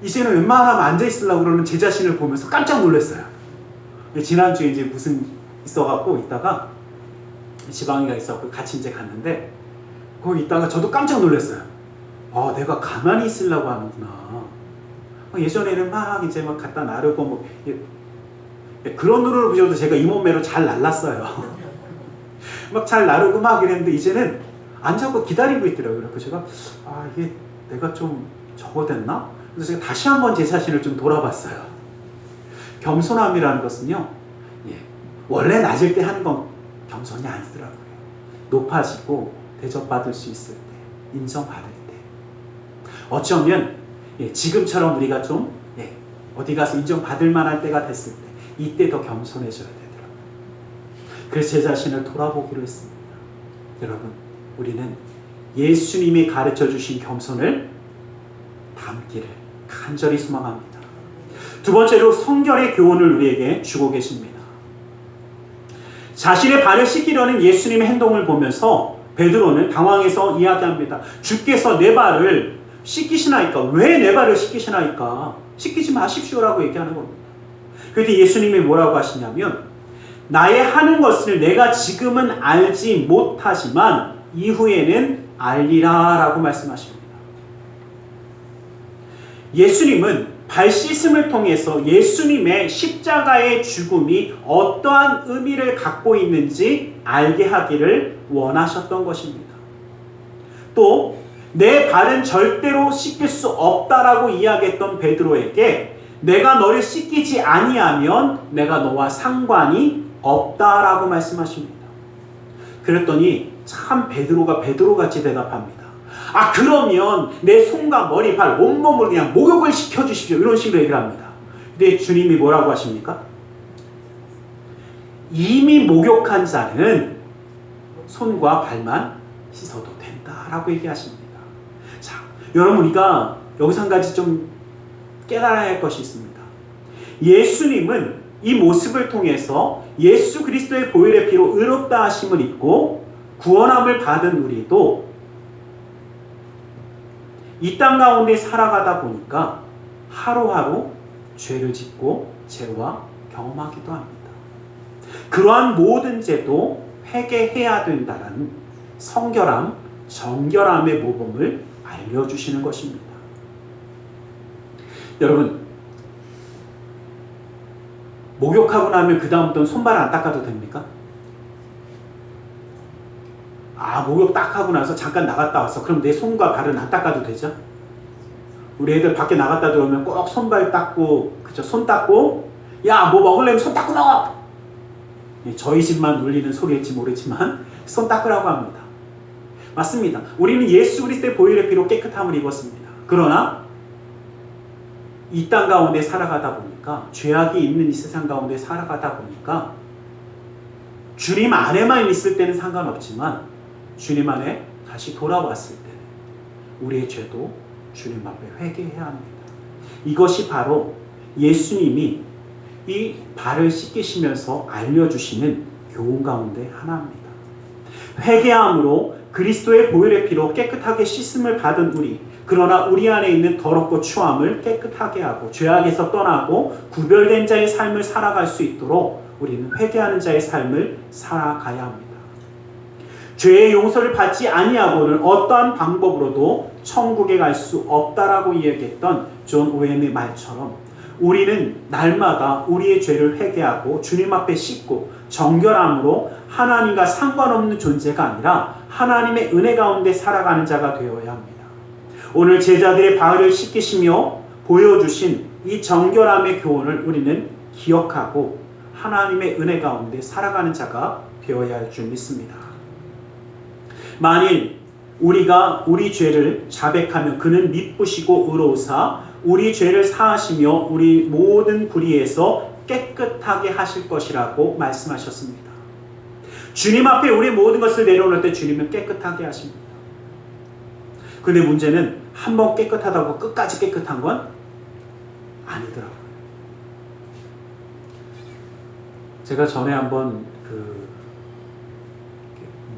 이제는 웬만하면 앉아 있으려고 그러는 제 자신을 보면서 깜짝 놀랐어요. 지난주에 이제 무슨 있어갖고 있다가 지방이가 있어갖고 같이 이제 갔는데 거기 있다가 저도 깜짝 놀랐어요. 내가 가만히 있으려고 하는구나. 예전에는 막 이제 막 갖다 나르고 뭐 그런 눈으로 보셔도 제가 이 몸매로 잘 날랐어요. 막 잘 나르고 막 이랬는데 이제는 앉아서 기다리고 있더라고요. 그래서 제가 이게 내가 좀 저거 됐나? 그래서 제가 다시 한번 제 자신을 좀 돌아봤어요. 겸손함이라는 것은요, 원래 낮을 때 하는 건 겸손이 아니더라고요. 높아지고 대접받을 수 있을 때, 인정받을 때, 어쩌면 지금처럼 우리가 좀 어디 가서 인정받을 만할 때가 됐을 때, 이때 더 겸손해져야 되더라고요. 그래서 제 자신을 돌아보기로 했습니다. 여러분, 우리는 예수님이 가르쳐 주신 겸손을 담기를 간절히 소망합니다. 두 번째로 성결의 교훈을 우리에게 주고 계십니다. 자신의 발을 씻기려는 예수님의 행동을 보면서 베드로는 당황해서 이야기합니다. 주께서 내 발을 씻기시나이까? 왜 내 발을 씻기시나이까? 씻기지 마십시오라고 얘기하는 겁니다. 그런데 예수님이 뭐라고 하시냐면, 나의 하는 것을 내가 지금은 알지 못하지만 이후에는 알리라 라고 말씀하십니다. 예수님은 발 씻음을 통해서 예수님의 십자가의 죽음이 어떠한 의미를 갖고 있는지 알게 하기를 원하셨던 것입니다. 또 내 발은 절대로 씻길 수 없다라고 이야기했던 베드로에게 내가 너를 씻기지 아니하면 내가 너와 상관이 없다라고 말씀하십니다. 그랬더니 참 베드로가 베드로같이 대답합니다. 그러면 내 손과 머리, 발, 온몸을 그냥 목욕을 시켜주십시오. 이런 식으로 얘기를 합니다. 근데 주님이 뭐라고 하십니까? 이미 목욕한 자는 손과 발만 씻어도 된다라고 얘기하십니다. 자, 여러분, 우리가 여기서 한 가지 좀 깨달아야 할 것이 있습니다. 예수님은 이 모습을 통해서 예수 그리스도의 보혈의 피로 의롭다 하심을 입고 구원함을 받은 우리도 이 땅 가운데 살아가다 보니까 하루하루 죄를 짓고 죄와 경험하기도 합니다. 그러한 모든 죄도 회개해야 된다는 성결함, 정결함의 모범을 알려주시는 것입니다. 여러분, 목욕하고 나면 그 다음부터는 손발 안 닦아도 됩니까? 목욕 딱 하고 나서 잠깐 나갔다 왔어. 그럼 내 손과 발은 안 닦아도 되죠? 우리 애들 밖에 나갔다 들어오면 꼭 손발 닦고, 그쵸? 손 닦고, 야, 뭐 먹으려면 손 닦고 나와! 저희 집만 울리는 소리일지 모르지만 손 닦으라고 합니다. 맞습니다. 우리는 예수 그리스도의 보혈의 피로 깨끗함을 입었습니다. 그러나 이 땅 가운데 살아가다 보니까, 죄악이 있는 이 세상 가운데 살아가다 보니까 주님 안에만 있을 때는 상관없지만 주님 안에 다시 돌아왔을 때는 우리의 죄도 주님 앞에 회개해야 합니다. 이것이 바로 예수님이 이 발을 씻기시면서 알려주시는 교훈 가운데 하나입니다. 회개함으로 그리스도의 보혈의 피로 깨끗하게 씻음을 받은 우리, 그러나 우리 안에 있는 더럽고 추함을 깨끗하게 하고 죄악에서 떠나고 구별된 자의 삶을 살아갈 수 있도록 우리는 회개하는 자의 삶을 살아가야 합니다. 죄의 용서를 받지 아니하고는 어떠한 방법으로도 천국에 갈 수 없다라고 이야기했던 존 오웬의 말처럼 우리는 날마다 우리의 죄를 회개하고 주님 앞에 씻고 정결함으로 하나님과 상관없는 존재가 아니라 하나님의 은혜 가운데 살아가는 자가 되어야 합니다. 오늘 제자들의 발을 씻기시며 보여주신 이 정결함의 교훈을 우리는 기억하고 하나님의 은혜 가운데 살아가는 자가 되어야 할 줄 믿습니다. 만일 우리가 우리 죄를 자백하면 그는 미쁘시고 의로우사 우리 죄를 사하시며 우리 모든 불의에서 깨끗하게 하실 것이라고 말씀하셨습니다. 주님 앞에 우리 모든 것을 내려놓을 때 주님은 깨끗하게 하십니다. 그런데 문제는 한번 깨끗하다고 끝까지 깨끗한 건 아니더라고요. 제가 전에 한번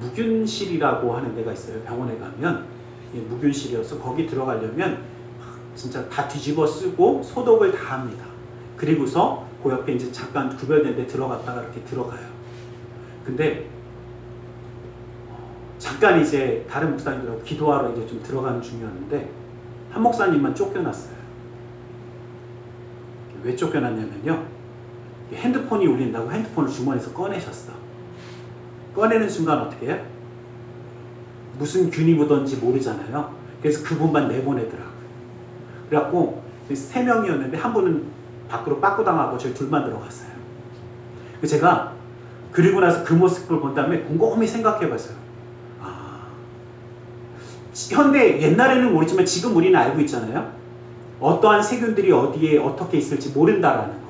무균실이라고 하는 데가 있어요. 병원에 가면 무균실이어서 거기 들어가려면 진짜 다 뒤집어 쓰고 소독을 다 합니다. 그리고서 그 옆에 이제 잠깐 구별된 데 들어갔다가 이렇게 들어가요. 근데 잠깐 이제 다른 목사님들하고 기도하러 이제 좀 들어가는 중이었는데 한 목사님만 쫓겨났어요. 왜 쫓겨났냐면요, 핸드폰이 울린다고 핸드폰을 주머니에서 꺼내셨어. 꺼내는 순간 어떻게 해요? 무슨 균이 묻었는지 모르잖아요. 그래서 그분만 내보내더라고요. 그래갖고 3명이었는데 한 분은 밖으로 빠꾸당하고 저희 둘만 들어갔어요. 제가 그리고 나서 그 모습을 본 다음에 곰곰이 생각해봤어요. 현대 옛날에는 모르지만 지금 우리는 알고 있잖아요. 어떠한 세균들이 어디에 어떻게 있을지 모른다라는 거.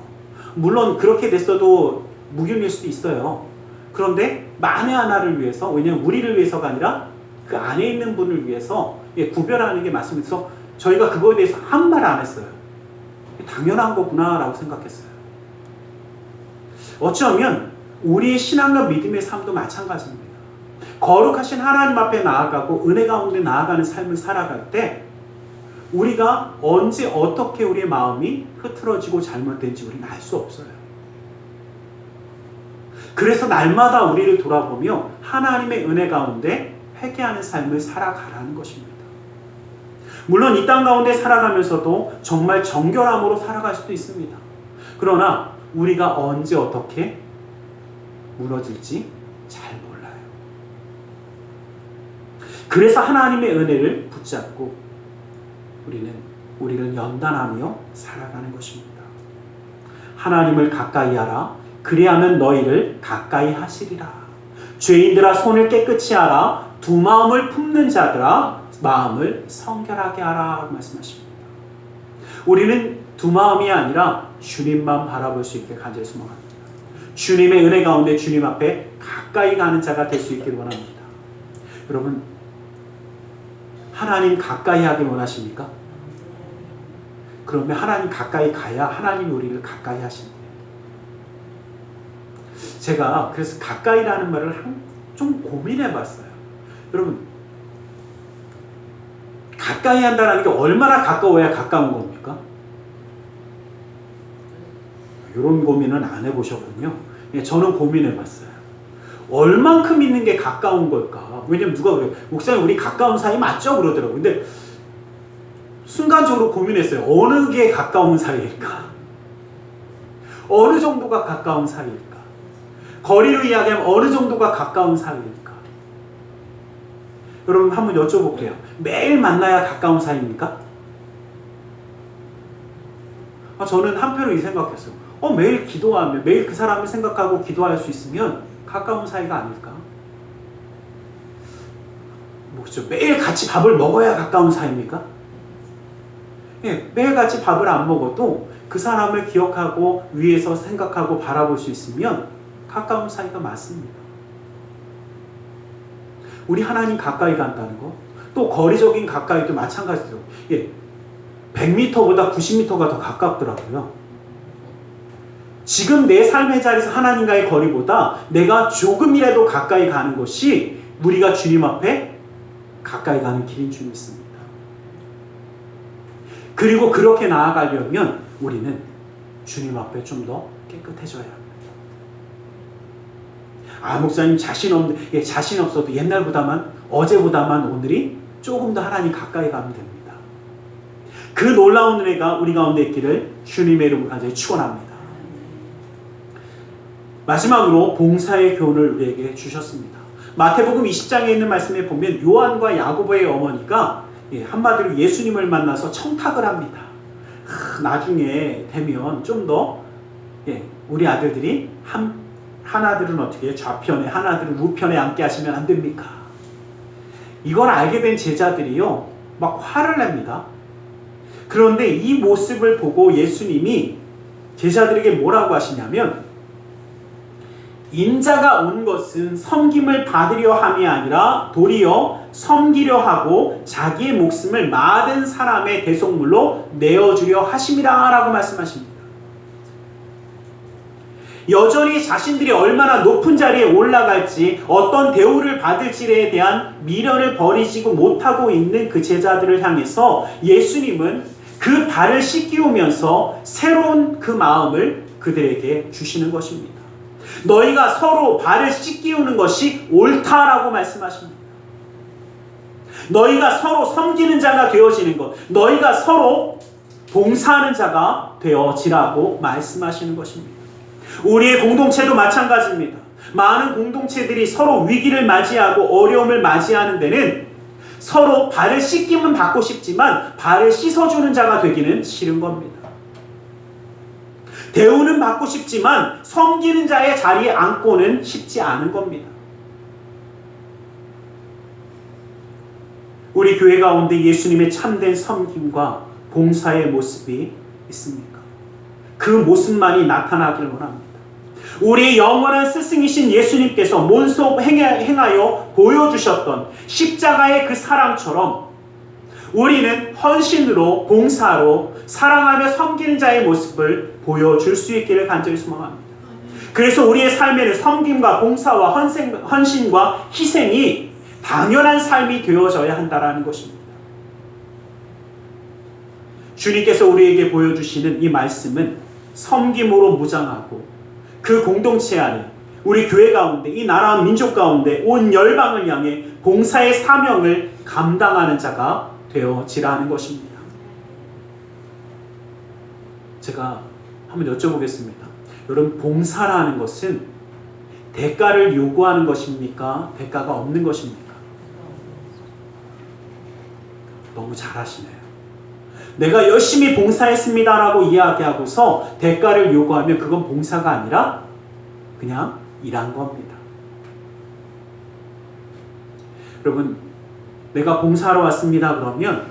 물론 그렇게 됐어도 무균일 수도 있어요. 그런데 만에 하나를 위해서, 왜냐하면 우리를 위해서가 아니라 그 안에 있는 분을 위해서 구별하는 게 맞습니다. 그래서 저희가 그거에 대해서 아무 말 안 했어요. 당연한 거구나 라고 생각했어요. 어쩌면 우리의 신앙과 믿음의 삶도 마찬가지입니다. 거룩하신 하나님 앞에 나아가고 은혜 가운데 나아가는 삶을 살아갈 때 우리가 언제 어떻게 우리의 마음이 흐트러지고 잘못된지 우리는 알 수 없어요. 그래서 날마다 우리를 돌아보며 하나님의 은혜 가운데 회개하는 삶을 살아가라는 것입니다. 물론 이 땅 가운데 살아가면서도 정말 정결함으로 살아갈 수도 있습니다. 그러나 우리가 언제 어떻게 무너질지 잘 몰라요. 그래서 하나님의 은혜를 붙잡고 우리를 연단하며 살아가는 것입니다. 하나님을 가까이 하라. 그리하면 너희를 가까이 하시리라. 죄인들아 손을 깨끗이 하라. 두 마음을 품는 자들아 마음을 성결하게 하라고 말씀하십니다. 우리는 두 마음이 아니라 주님만 바라볼 수 있게 간절히 소망합니다. 주님의 은혜 가운데 주님 앞에 가까이 가는 자가 될 수 있기를 원합니다. 여러분, 하나님 가까이 하길 원하십니까? 그러면 하나님 가까이 가야 하나님이 우리를 가까이 하신대요. 제가 그래서 가까이라는 말을 좀 고민해 봤어요. 여러분, 가까이 한다는 게 얼마나 가까워야 가까운 겁니까? 이런 고민은 안 해보셨군요. 저는 고민해 봤어요. 얼만큼 있는 게 가까운 걸까? 왜냐면 누가 그래요? 목사님, 우리 가까운 사이 맞죠? 그러더라고요. 근데 순간적으로 고민했어요. 어느 게 가까운 사이일까? 어느 정도가 가까운 사이일까? 거리로 이야기하면 어느 정도가 가까운 사이일까? 여러분, 한번 여쭤볼게요. 매일 만나야 가까운 사이입니까? 저는 한편으로 이 생각했어요. 매일 기도하며 매일 그 사람을 생각하고 기도할 수 있으면 가까운 사이가 아닐까? 뭐죠? 매일 같이 밥을 먹어야 가까운 사이입니까? 예, 매일 같이 밥을 안 먹어도 그 사람을 기억하고 위에서 생각하고 바라볼 수 있으면 가까운 사이가 맞습니다. 우리 하나님 가까이 간다는 거, 또 거리적인 가까이도 마찬가지로 100m보다 90m가 더 가깝더라고요. 지금 내 삶의 자리에서 하나님과의 거리보다 내가 조금이라도 가까이 가는 것이 우리가 주님 앞에 가까이 가는 길인 줄 믿습니다. 그리고 그렇게 나아가려면 우리는 주님 앞에 좀 더 깨끗해져야 합니다. 목사님 자신 없어도 옛날보다만, 어제보다만 오늘이 조금 더 하나님 가까이 가면 됩니다. 그 놀라운 은혜가 우리 가운데 있기를 주님의 이름으로 간절히 축원합니다. 마지막으로 봉사의 교훈을 우리에게 주셨습니다. 마태복음 20장에 있는 말씀에 보면 요한과 야고보의 어머니가 한마디로 예수님을 만나서 청탁을 합니다. 나중에 되면 좀 더 우리 아들들이 하나들은 어떻게 좌편에 하나들은 우편에 앉게 하시면 안 됩니까? 이걸 알게 된 제자들이요 막 화를 냅니다. 그런데 이 모습을 보고 예수님이 제자들에게 뭐라고 하시냐면, 인자가 온 것은 섬김을 받으려 함이 아니라 도리어 섬기려 하고 자기의 목숨을 많은 사람의 대속물로 내어주려 하심이라 라고 말씀하십니다. 여전히 자신들이 얼마나 높은 자리에 올라갈지, 어떤 대우를 받을지에 대한 미련을 버리지고 못하고 있는 그 제자들을 향해서 예수님은 그 발을 씻기우면서 새로운 그 마음을 그들에게 주시는 것입니다. 너희가 서로 발을 씻기우는 것이 옳다라고 말씀하십니다. 너희가 서로 섬기는 자가 되어지는 것, 너희가 서로 봉사하는 자가 되어지라고 말씀하시는 것입니다. 우리의 공동체도 마찬가지입니다. 많은 공동체들이 서로 위기를 맞이하고 어려움을 맞이하는 데는 서로 발을 씻기면 받고 싶지만 발을 씻어주는 자가 되기는 싫은 겁니다. 대우는 받고 싶지만 섬기는 자의 자리에 앉고는 싶지 않은 겁니다. 우리 교회 가운데 예수님의 참된 섬김과 봉사의 모습이 있습니까? 그 모습만이 나타나기를 원합니다. 우리의 영원한 스승이신 예수님께서 몸소 행하여 보여주셨던 십자가의 그 사랑처럼 우리는 헌신으로, 봉사로, 사랑하며 섬기는 자의 모습을 보여줄 수 있기를 간절히 소망합니다. 그래서 우리의 삶에는 섬김과 봉사와 헌신과 희생이 당연한 삶이 되어져야 한다는 것입니다. 주님께서 우리에게 보여주시는 이 말씀은 섬김으로 무장하고 그 공동체 안에, 우리 교회 가운데, 이 나라 민족 가운데 온 열방을 향해 봉사의 사명을 감당하는 자가 되어지라 하는 것입니다. 제가 한번 여쭤보겠습니다. 여러분, 봉사라는 것은 대가를 요구하는 것입니까? 대가가 없는 것입니까? 너무 잘하시네요. 내가 열심히 봉사했습니다라고 이야기하고서 대가를 요구하면 그건 봉사가 아니라 그냥 일한 겁니다. 여러분, 내가 봉사하러 왔습니다 그러면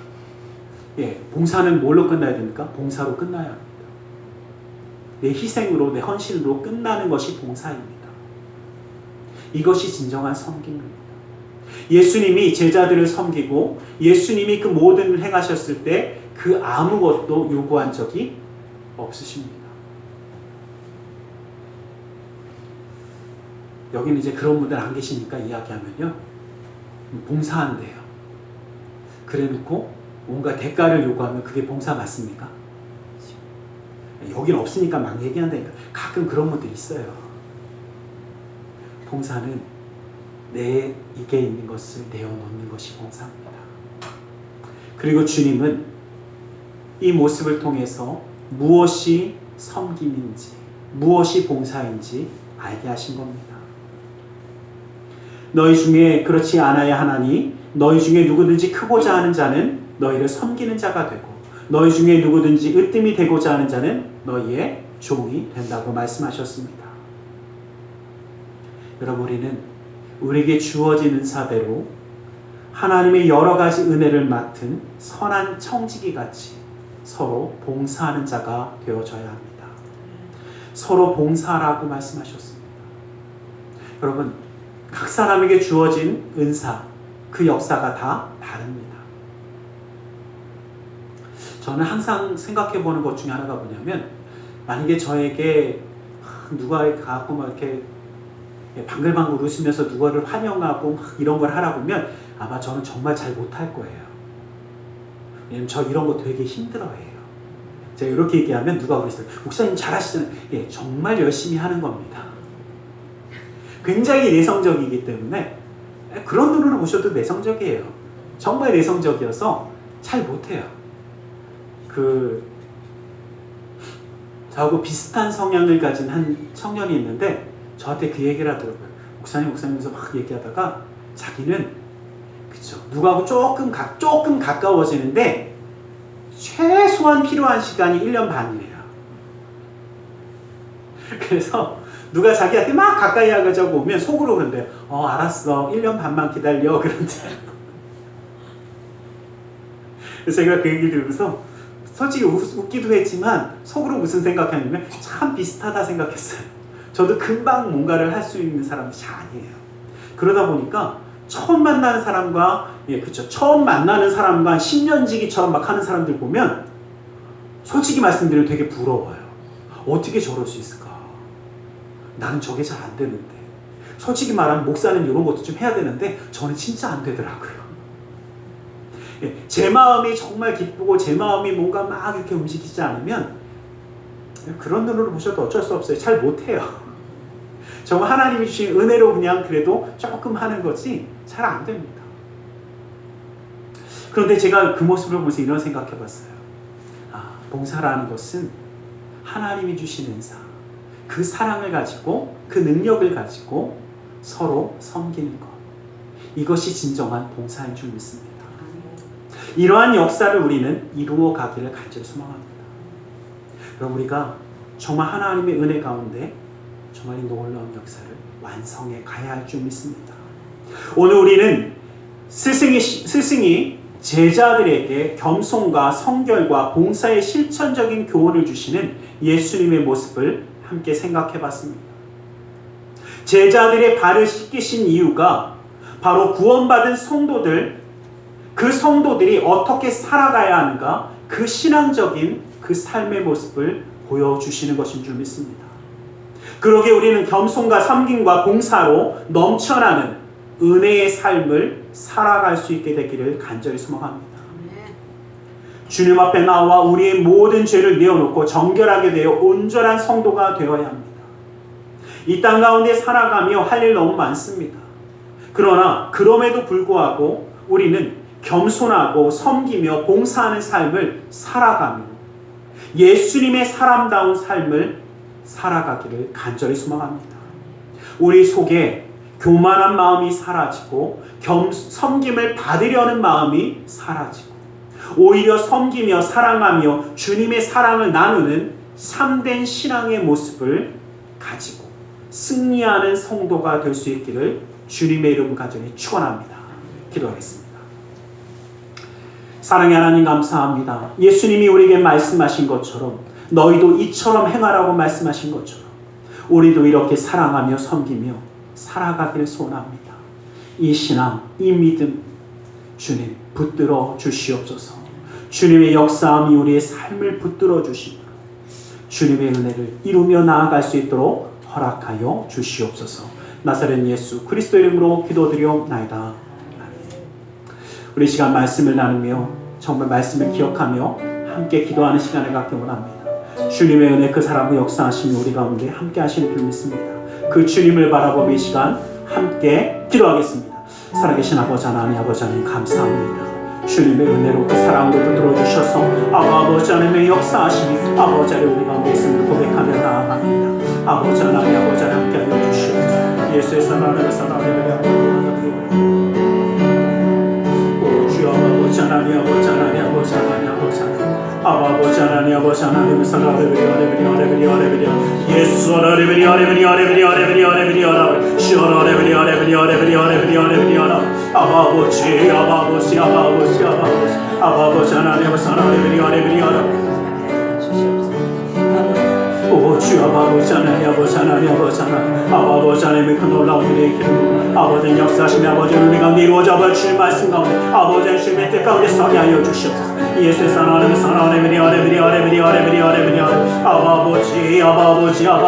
봉사는 뭘로 끝나야 됩니까? 봉사로 끝나야 합니다. 내 희생으로, 내 헌신으로 끝나는 것이 봉사입니다. 이것이 진정한 섬김입니다. 예수님이 제자들을 섬기고 예수님이 그 모든 일을 행하셨을 때 그 아무것도 요구한 적이 없으십니다. 여기는 이제 그런 분들 안 계시니까 이야기하면요, 봉사한대요. 그래 놓고 뭔가 대가를 요구하면 그게 봉사 맞습니까? 여긴 없으니까 막 얘기한다니까. 가끔 그런 분들이 있어요. 봉사는 내게 있는 것을 내어놓는 것이 봉사입니다. 그리고 주님은 이 모습을 통해서 무엇이 섬김인지, 무엇이 봉사인지 알게 하신 겁니다. 너희 중에 그렇지 않아야 하나니 너희 중에 누구든지 크고자 하는 자는 너희를 섬기는 자가 되고 너희 중에 누구든지 으뜸이 되고자 하는 자는 너희의 종이 된다고 말씀하셨습니다. 여러분, 우리는 우리에게 주어진 은사대로 하나님의 여러 가지 은혜를 맡은 선한 청지기 같이 서로 봉사하는 자가 되어져야 합니다. 서로 봉사라고 말씀하셨습니다. 여러분, 각 사람에게 주어진 은사, 그 역사가 다 다릅니다. 저는 항상 생각해 보는 것 중에 하나가 뭐냐면, 만약에 저에게 누가 가고 막 이렇게 방글방글 웃으면서 누구를 환영하고 막 이런 걸 하라 보면 아마 저는 정말 잘 못할 거예요. 왜냐면 저 이런 거 되게 힘들어해요. 제가 이렇게 얘기하면 누가 그랬어요. 목사님 잘하시잖아요. 예, 정말 열심히 하는 겁니다. 굉장히 내성적이기 때문에 그런 눈으로 보셔도 내성적이에요. 정말 내성적이어서 잘 못해요. 저하고 비슷한 성향을 가진 한 청년이 있는데 저한테 그 얘기를 하더라고요. 목사님 하면서 막 얘기하다가 자기는 누구하고 조금 가까워지는데 최소한 필요한 시간이 1년 반이래요. 그래서 누가 자기한테 막 가까이 하자고 오면 속으로 그런대요. 알았어. 1년 반만 기다려. 그런데 그래서 제가 그 얘기를 들으면서 솔직히 웃기도 했지만 속으로 무슨 생각했냐면 참 비슷하다 생각했어요. 저도 금방 뭔가를 할 수 있는 사람이 잘 아니에요. 그러다 보니까 처음 만나는 사람과 처음 만나는 사람과 10년지기처럼 막 하는 사람들 보면 솔직히 말씀드리면 되게 부러워요. 어떻게 저럴 수 있을까? 나는 저게 잘 안 되는데. 솔직히 말하면 목사는 이런 것도 좀 해야 되는데 저는 진짜 안 되더라고요. 제 마음이 정말 기쁘고 제 마음이 뭔가 막 이렇게 움직이지 않으면 그런 눈으로 보셔도 어쩔 수 없어요. 잘 못해요. 정말 하나님이 주신 은혜로 그냥 그래도 조금 하는 거지 잘 안 됩니다. 그런데 제가 그 모습을 보면서 이런 생각해 봤어요. 봉사라는 것은 하나님이 주신 은사, 그 사랑을 가지고 그 능력을 가지고 서로 섬기는 것, 이것이 진정한 봉사인 줄 믿습니다. 이러한 역사를 우리는 이루어 가기를 간절히 소망합니다. 그럼 우리가 정말 하나님의 은혜 가운데 정말 이 놀라운 역사를 완성해 가야 할 줄 믿습니다. 오늘 우리는 스승이 제자들에게 겸손과 성결과 봉사의 실천적인 교훈을 주시는 예수님의 모습을 함께 생각해 봤습니다. 제자들의 발을 씻기신 이유가 바로 구원받은 성도들, 그 성도들이 어떻게 살아가야 하는가, 그 신앙적인 그 삶의 모습을 보여주시는 것인 줄 믿습니다. 그러기에 우리는 겸손과 섬김과 봉사로 넘쳐나는 은혜의 삶을 살아갈 수 있게 되기를 간절히 소망합니다. 주님 앞에 나와 우리의 모든 죄를 내어놓고 정결하게 되어 온전한 성도가 되어야 합니다. 이 땅 가운데 살아가며 할 일 너무 많습니다. 그러나 그럼에도 불구하고 우리는 겸손하고 섬기며 봉사하는 삶을 살아가며 예수님의 사람다운 삶을 살아가기를 간절히 소망합니다. 우리 속에 교만한 마음이 사라지고 섬김을 받으려는 마음이 사라지고 오히려 섬기며 사랑하며 주님의 사랑을 나누는 참된 신앙의 모습을 가지고 승리하는 성도가 될 수 있기를 주님의 이름 간절히 축원합니다. 기도하겠습니다. 사랑의 하나님 감사합니다. 예수님이 우리에게 말씀하신 것처럼 너희도 이처럼 행하라고 말씀하신 것처럼 우리도 이렇게 사랑하며 섬기며 살아가길 소원합니다. 이 신앙, 이 믿음 주님 붙들어 주시옵소서. 주님의 역사함이 우리의 삶을 붙들어 주시고 주님의 은혜를 이루며 나아갈 수 있도록 허락하여 주시옵소서. 나사렛 예수 그리스도 이름으로 기도드리옵나이다. 아멘. 우리 시간 말씀을 나누며 정말 말씀을 기억하며 함께 기도하는 시간을 갖기 원합니다. 주님의 은혜 그 사랑과 역사하심이 우리 가운데 함께 하시는 줄 믿습니다. 그 주님을 바라보며 이 시간 함께 기도하겠습니다. 살아계신 아버지 하나님, 아버지 하나님 감사합니다. 주님의 은혜로 그 사랑으로 붙들어 주셔서 아버지 하나님의 역사하심이 아버지 하나님 우리 가운데 있음을 고백하며 나아갑니다. 아버지 하나님, 아버지 하나님 함께 하여 주시옵소서. 예수의 사랑을 주 아버지 하나님, 아버지 하나님, 아버지 하나님, 아버지 하나님 아버지 하나님, 아버지 하나님 사랑을 예수 아버지 하나님 사랑을 오 주 아버지 하나님, 아버지 하나님, 아버지 하나님 아버지 하나님의 그 놀라운 일의 기름 아버지 역사하시며 아버지 우리 가운데 이루어져 주의 말씀 가운데 아버지 주님의 뜻 가운데 서게 하여 주시옵소서. 예수의 사랑하는 사랑하는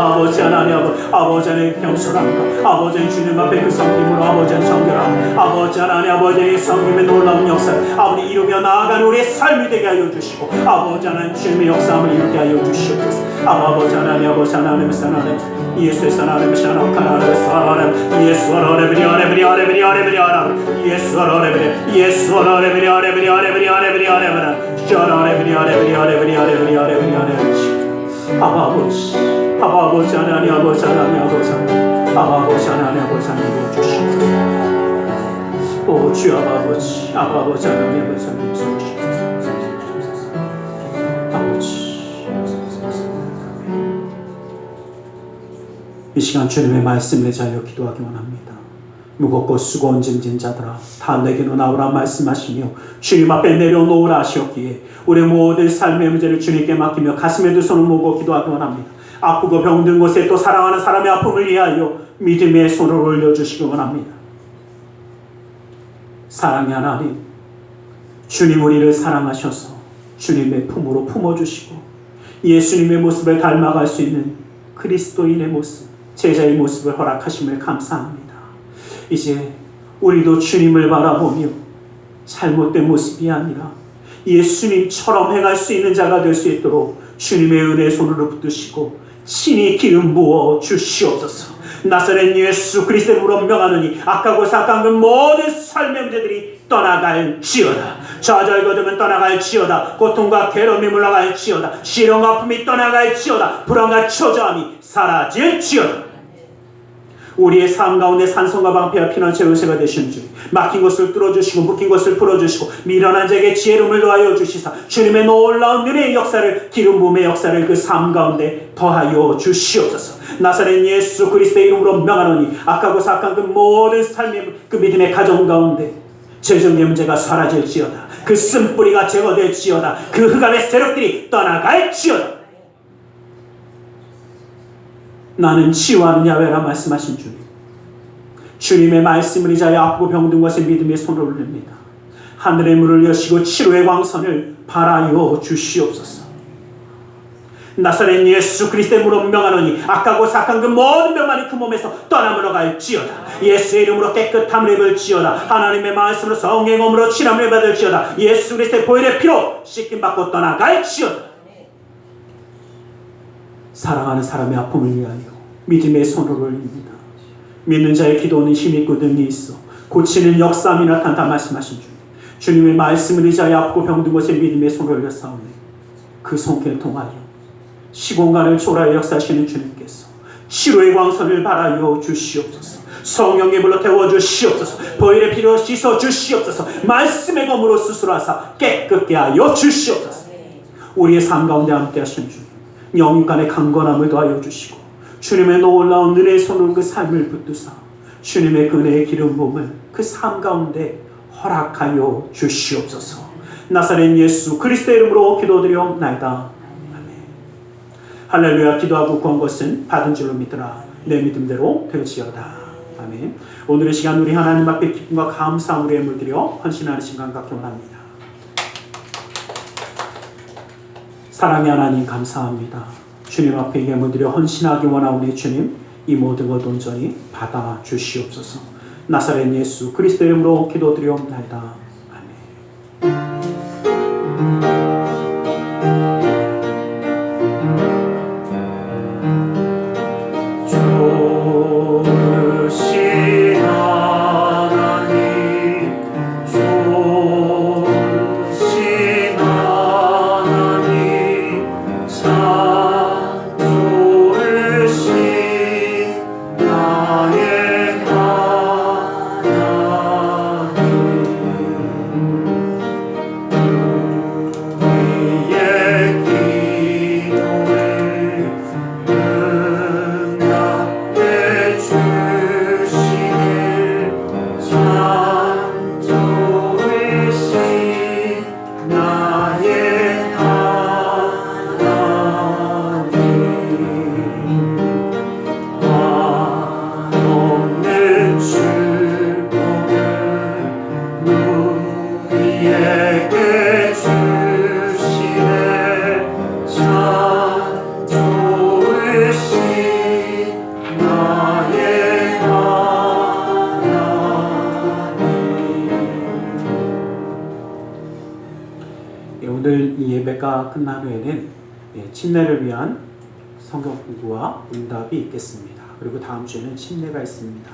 아버지 하나님 아버지 하나님 겸손함과 아버지 주님 앞에 그 섬김으로 아버지 정결함 아버지 하나님 아버지의 섬김의 놀라운 역사 아버지 이루며 나아가는 우리의 삶이 되게 하여 주시고 아버지 하나님 주님의 역사함을 이루게 하여 주시옵소서. 아버지 하나님, 아버지 하나님, 하나님, 예수의 하나님, 하나님, 하나님, 예수 하나님, 예수 하나님, 예수 아버지, 아버지 하나님, 아버지 하나님, 아버지 하나님, 아버지 하나님, 아버지 하나님 주시옵소서. 오 주 아버지, 아버지 하나님, 아버지 하나님 주시옵소서. 아버지. 이 시간 주님의 말씀을 자여 기도하기 원합니다. 무겁고 수고온 짐진 자들아 다 내게로 나오라 말씀하시며 주님 앞에 내려놓으라 하시었기에 우리 모든 삶의 문제를 주님께 맡기며 가슴에 두 손을 모으고 기도하기 원합니다. 아프고 병든 곳에 또 사랑하는 사람의 아픔을 위하여 믿음의 손을 올려주시기 원합니다. 사랑의 하나님, 주님 우리를 사랑하셔서 주님의 품으로 품어주시고 예수님의 모습을 닮아갈 수 있는 그리스도인의 모습, 제자의 모습을 허락하심을 감사합니다. 이제 우리도 주님을 바라보며 잘못된 모습이 아니라 예수님처럼 행할 수 있는 자가 될 수 있도록 주님의 은혜의 손으로 붙드시고 친히 기름 부어 주시옵소서. 나사렛 예수 그리스도로 명하노니 악하고 사악한 그 모든 삶의 문제들이 떠나갈지어다. 좌절거듭은 떠나갈지어다. 고통과 괴로움이 물러갈지어다. 시련과 아픔이 떠나갈지어다. 불안과 초조함이 사라질지어다. 우리의 삶 가운데 산성과 방패와 피난처 요새가 되신 주, 막힌 것을 뚫어주시고 묶인 것을 풀어주시고 미련한 자에게 지혜로움을 더하여 주시사 주님의 놀라운 은혜의 역사를, 기름 부음의 역사를 그 삶 가운데 더하여 주시옵소서. 나사렛 예수 그리스도의 이름으로 명하노니 악하고 사악한 그 모든 삶의 그 믿음의 가정 가운데 재정의 문제가 사라질지어다. 그 쓴뿌리가 제거될지어다. 그 흑암의 세력들이 떠나갈지어다. 나는 치유하는 야훼라 말씀하신 주님, 주님의 말씀을 의지하여 아프고 병든 것에 믿음의 손을 올립니다. 하늘의 문을 여시고 치료의 광선을 발하여 주시옵소서. 나사렛 예수 그리스도의 이름으로 명하노니 악하고 사악한 그 모든 병만이 그 몸에서 떠나물어 갈지어다. 예수의 이름으로 깨끗함을 입을지어다. 하나님의 말씀으로 성령의 몸으로 칠함을 받을지어다. 예수 그리스도의 보혈의 피로 씻김받고 떠나갈지어다. 사랑하는 사람의 아픔을 위하여 믿음의 손을 올립니다. 믿는 자의 기도는 힘이 있고 능이 있어 고치는 역사함이 나타난다 말씀하신 주님, 주님의 말씀을 의지하여 아프고 병든 곳에 믿음의 손을 올렸사오니 그 손길을 통하여 시공간을 초월하여 역사하시는 주님께서 치료의 광선을 발하여 주시옵소서. 성령의 불로 태워주시옵소서. 보혈의 피로 씻어주시옵소서. 말씀의 검으로 수술하사 깨끗게 하여 주시옵소서. 우리의 삶 가운데 함께 하신 주님, 영간의 강건함을 더하여 주시고 주님의 놀라운 은혜의 손으로 그 삶을 붙드사 주님의 그 은혜의 기름 부음을 그 삶 가운데 허락하여 주시옵소서. 나사렛 예수 그리스도의 이름으로 기도드리옵나이다. 아멘. 할렐루야. 기도하고 구한 것은 받은 줄로 믿으라. 내 믿음대로 되지어다. 아멘. 오늘의 시간 우리 하나님 앞에 기쁨과 감사함으로 예물드려 헌신하는 시간 갖기 원합니다. 사랑의 하나님 감사합니다. 주님 앞에 예물드려 헌신하기 원하오니 주님 이 모든 것 온전히 받아 주시옵소서. 나사렛 예수 그리스도의 이름으로 기도드리옵나이다. 아멘. 좋으신 하나님, 좋으신 하나님, 참 좋으신 나의 하나님. 우리의 기도를 응답해 주시네. 참 좋으신 나의 하나님. 한없는 축복을 우리에게 주시네. 참 좋으신 나의 오늘 이 예배가 끝난 후에는 침례를 위한 성경 공부와 응답이 있겠습니다. 그리고 다음 주에는 침례가 있습니다.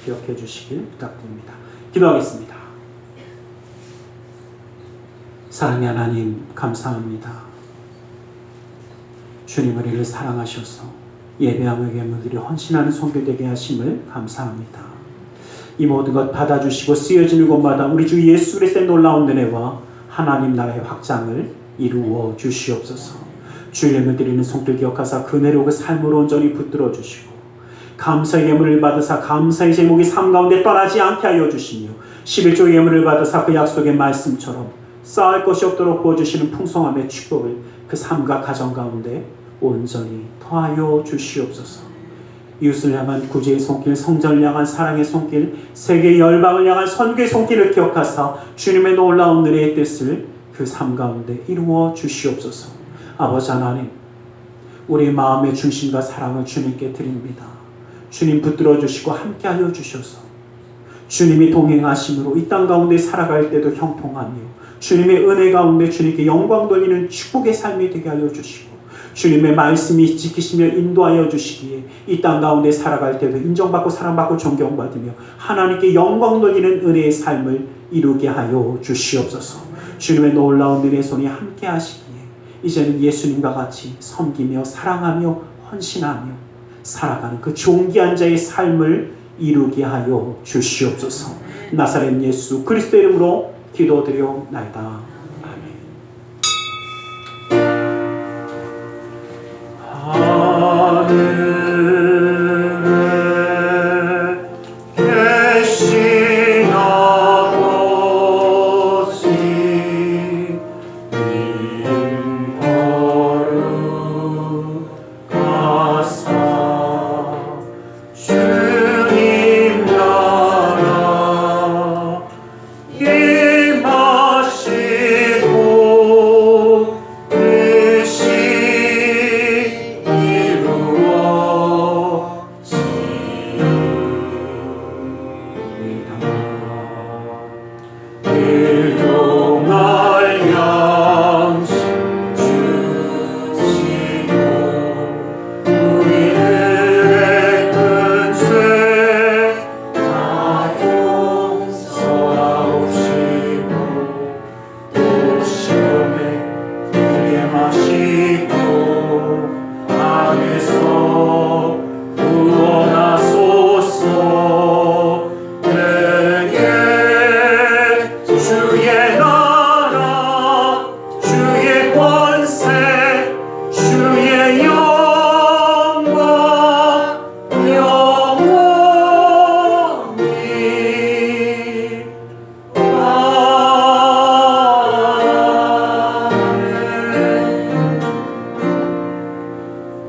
기억해 주시길 부탁드립니다. 기도하겠습니다. 사랑의 하나님 감사합니다. 주님 우리를 사랑하셔서 예배함을 예물들이 헌신하는 손길되게 하심을 감사합니다. 이 모든 것 받아주시고 쓰여지는 곳마다 우리 주 예수 그리스도의 놀라운 은혜와 하나님 나라의 확장을 이루어 주시옵소서. 주의 예물 드리는 손길 기억하사 그 은혜로 그 삶으로 온전히 붙들어 주시고 감사의 예물을 받으사 감사의 제목이 삶 가운데 떠나지 않게 하여 주시며 11조 예물을 받으사 그 약속의 말씀처럼 쌓을 것이 없도록 부어주시는 풍성함의 축복을 그 삶과 가정 가운데 온전히 더하여 주시옵소서. 이웃을 향한 구제의 손길, 성전을 향한 사랑의 손길, 세계 열방을 향한 선교의 손길을 기억하사 주님의 놀라운 은혜의 뜻을 그 삶 가운데 이루어 주시옵소서. 아버지 하나님, 우리의 마음의 중심과 사랑을 주님께 드립니다. 주님 붙들어 주시고 함께하여 주셔서 주님이 동행하심으로 이 땅 가운데 살아갈 때도 형통하며 주님의 은혜 가운데 주님께 영광 돌리는 축복의 삶이 되게 하여 주시고 주님의 말씀이 지키시며 인도하여 주시기에 이 땅 가운데 살아갈 때도 인정받고 사랑받고 존경받으며 하나님께 영광 돌리는 은혜의 삶을 이루게 하여 주시옵소서. 주님의 놀라운 은혜의 손이 함께 하시기에 이제는 예수님과 같이 섬기며 사랑하며 헌신하며 살아가는 그 존귀한 자의 삶을 이루게 하여 주시옵소서. 나사렛 예수 그리스도의 이름으로 기도드리옵나이다. 하늘에 계신 아버지, 이름 거룩하사 주님 나라 임하시고 뜻이 이루어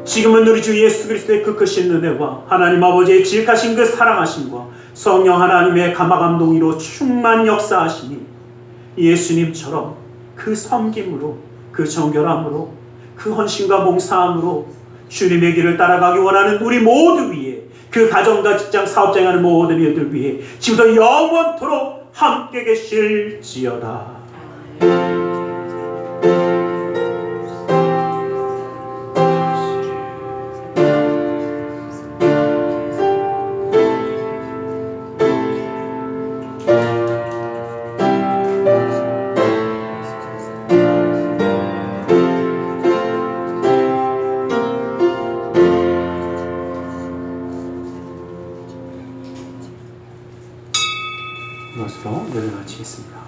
지금은 우리 주 예수 그리스도의 그 크신 은혜와 하나님 아버지의 지극하신 그 사랑하심과 성령 하나님의 감화감동으로 충만 역사하시니 예수님처럼 그 섬김으로, 그 정결함으로, 그 헌신과 봉사함으로 주님의 길을 따라가기 원하는 우리 모두 위에, 그 가정과 직장, 사업장에 하는 모든 이들 위해 지금부터 영원토록 함께 계실지어다. 이것으로 예배를 마치겠습니다.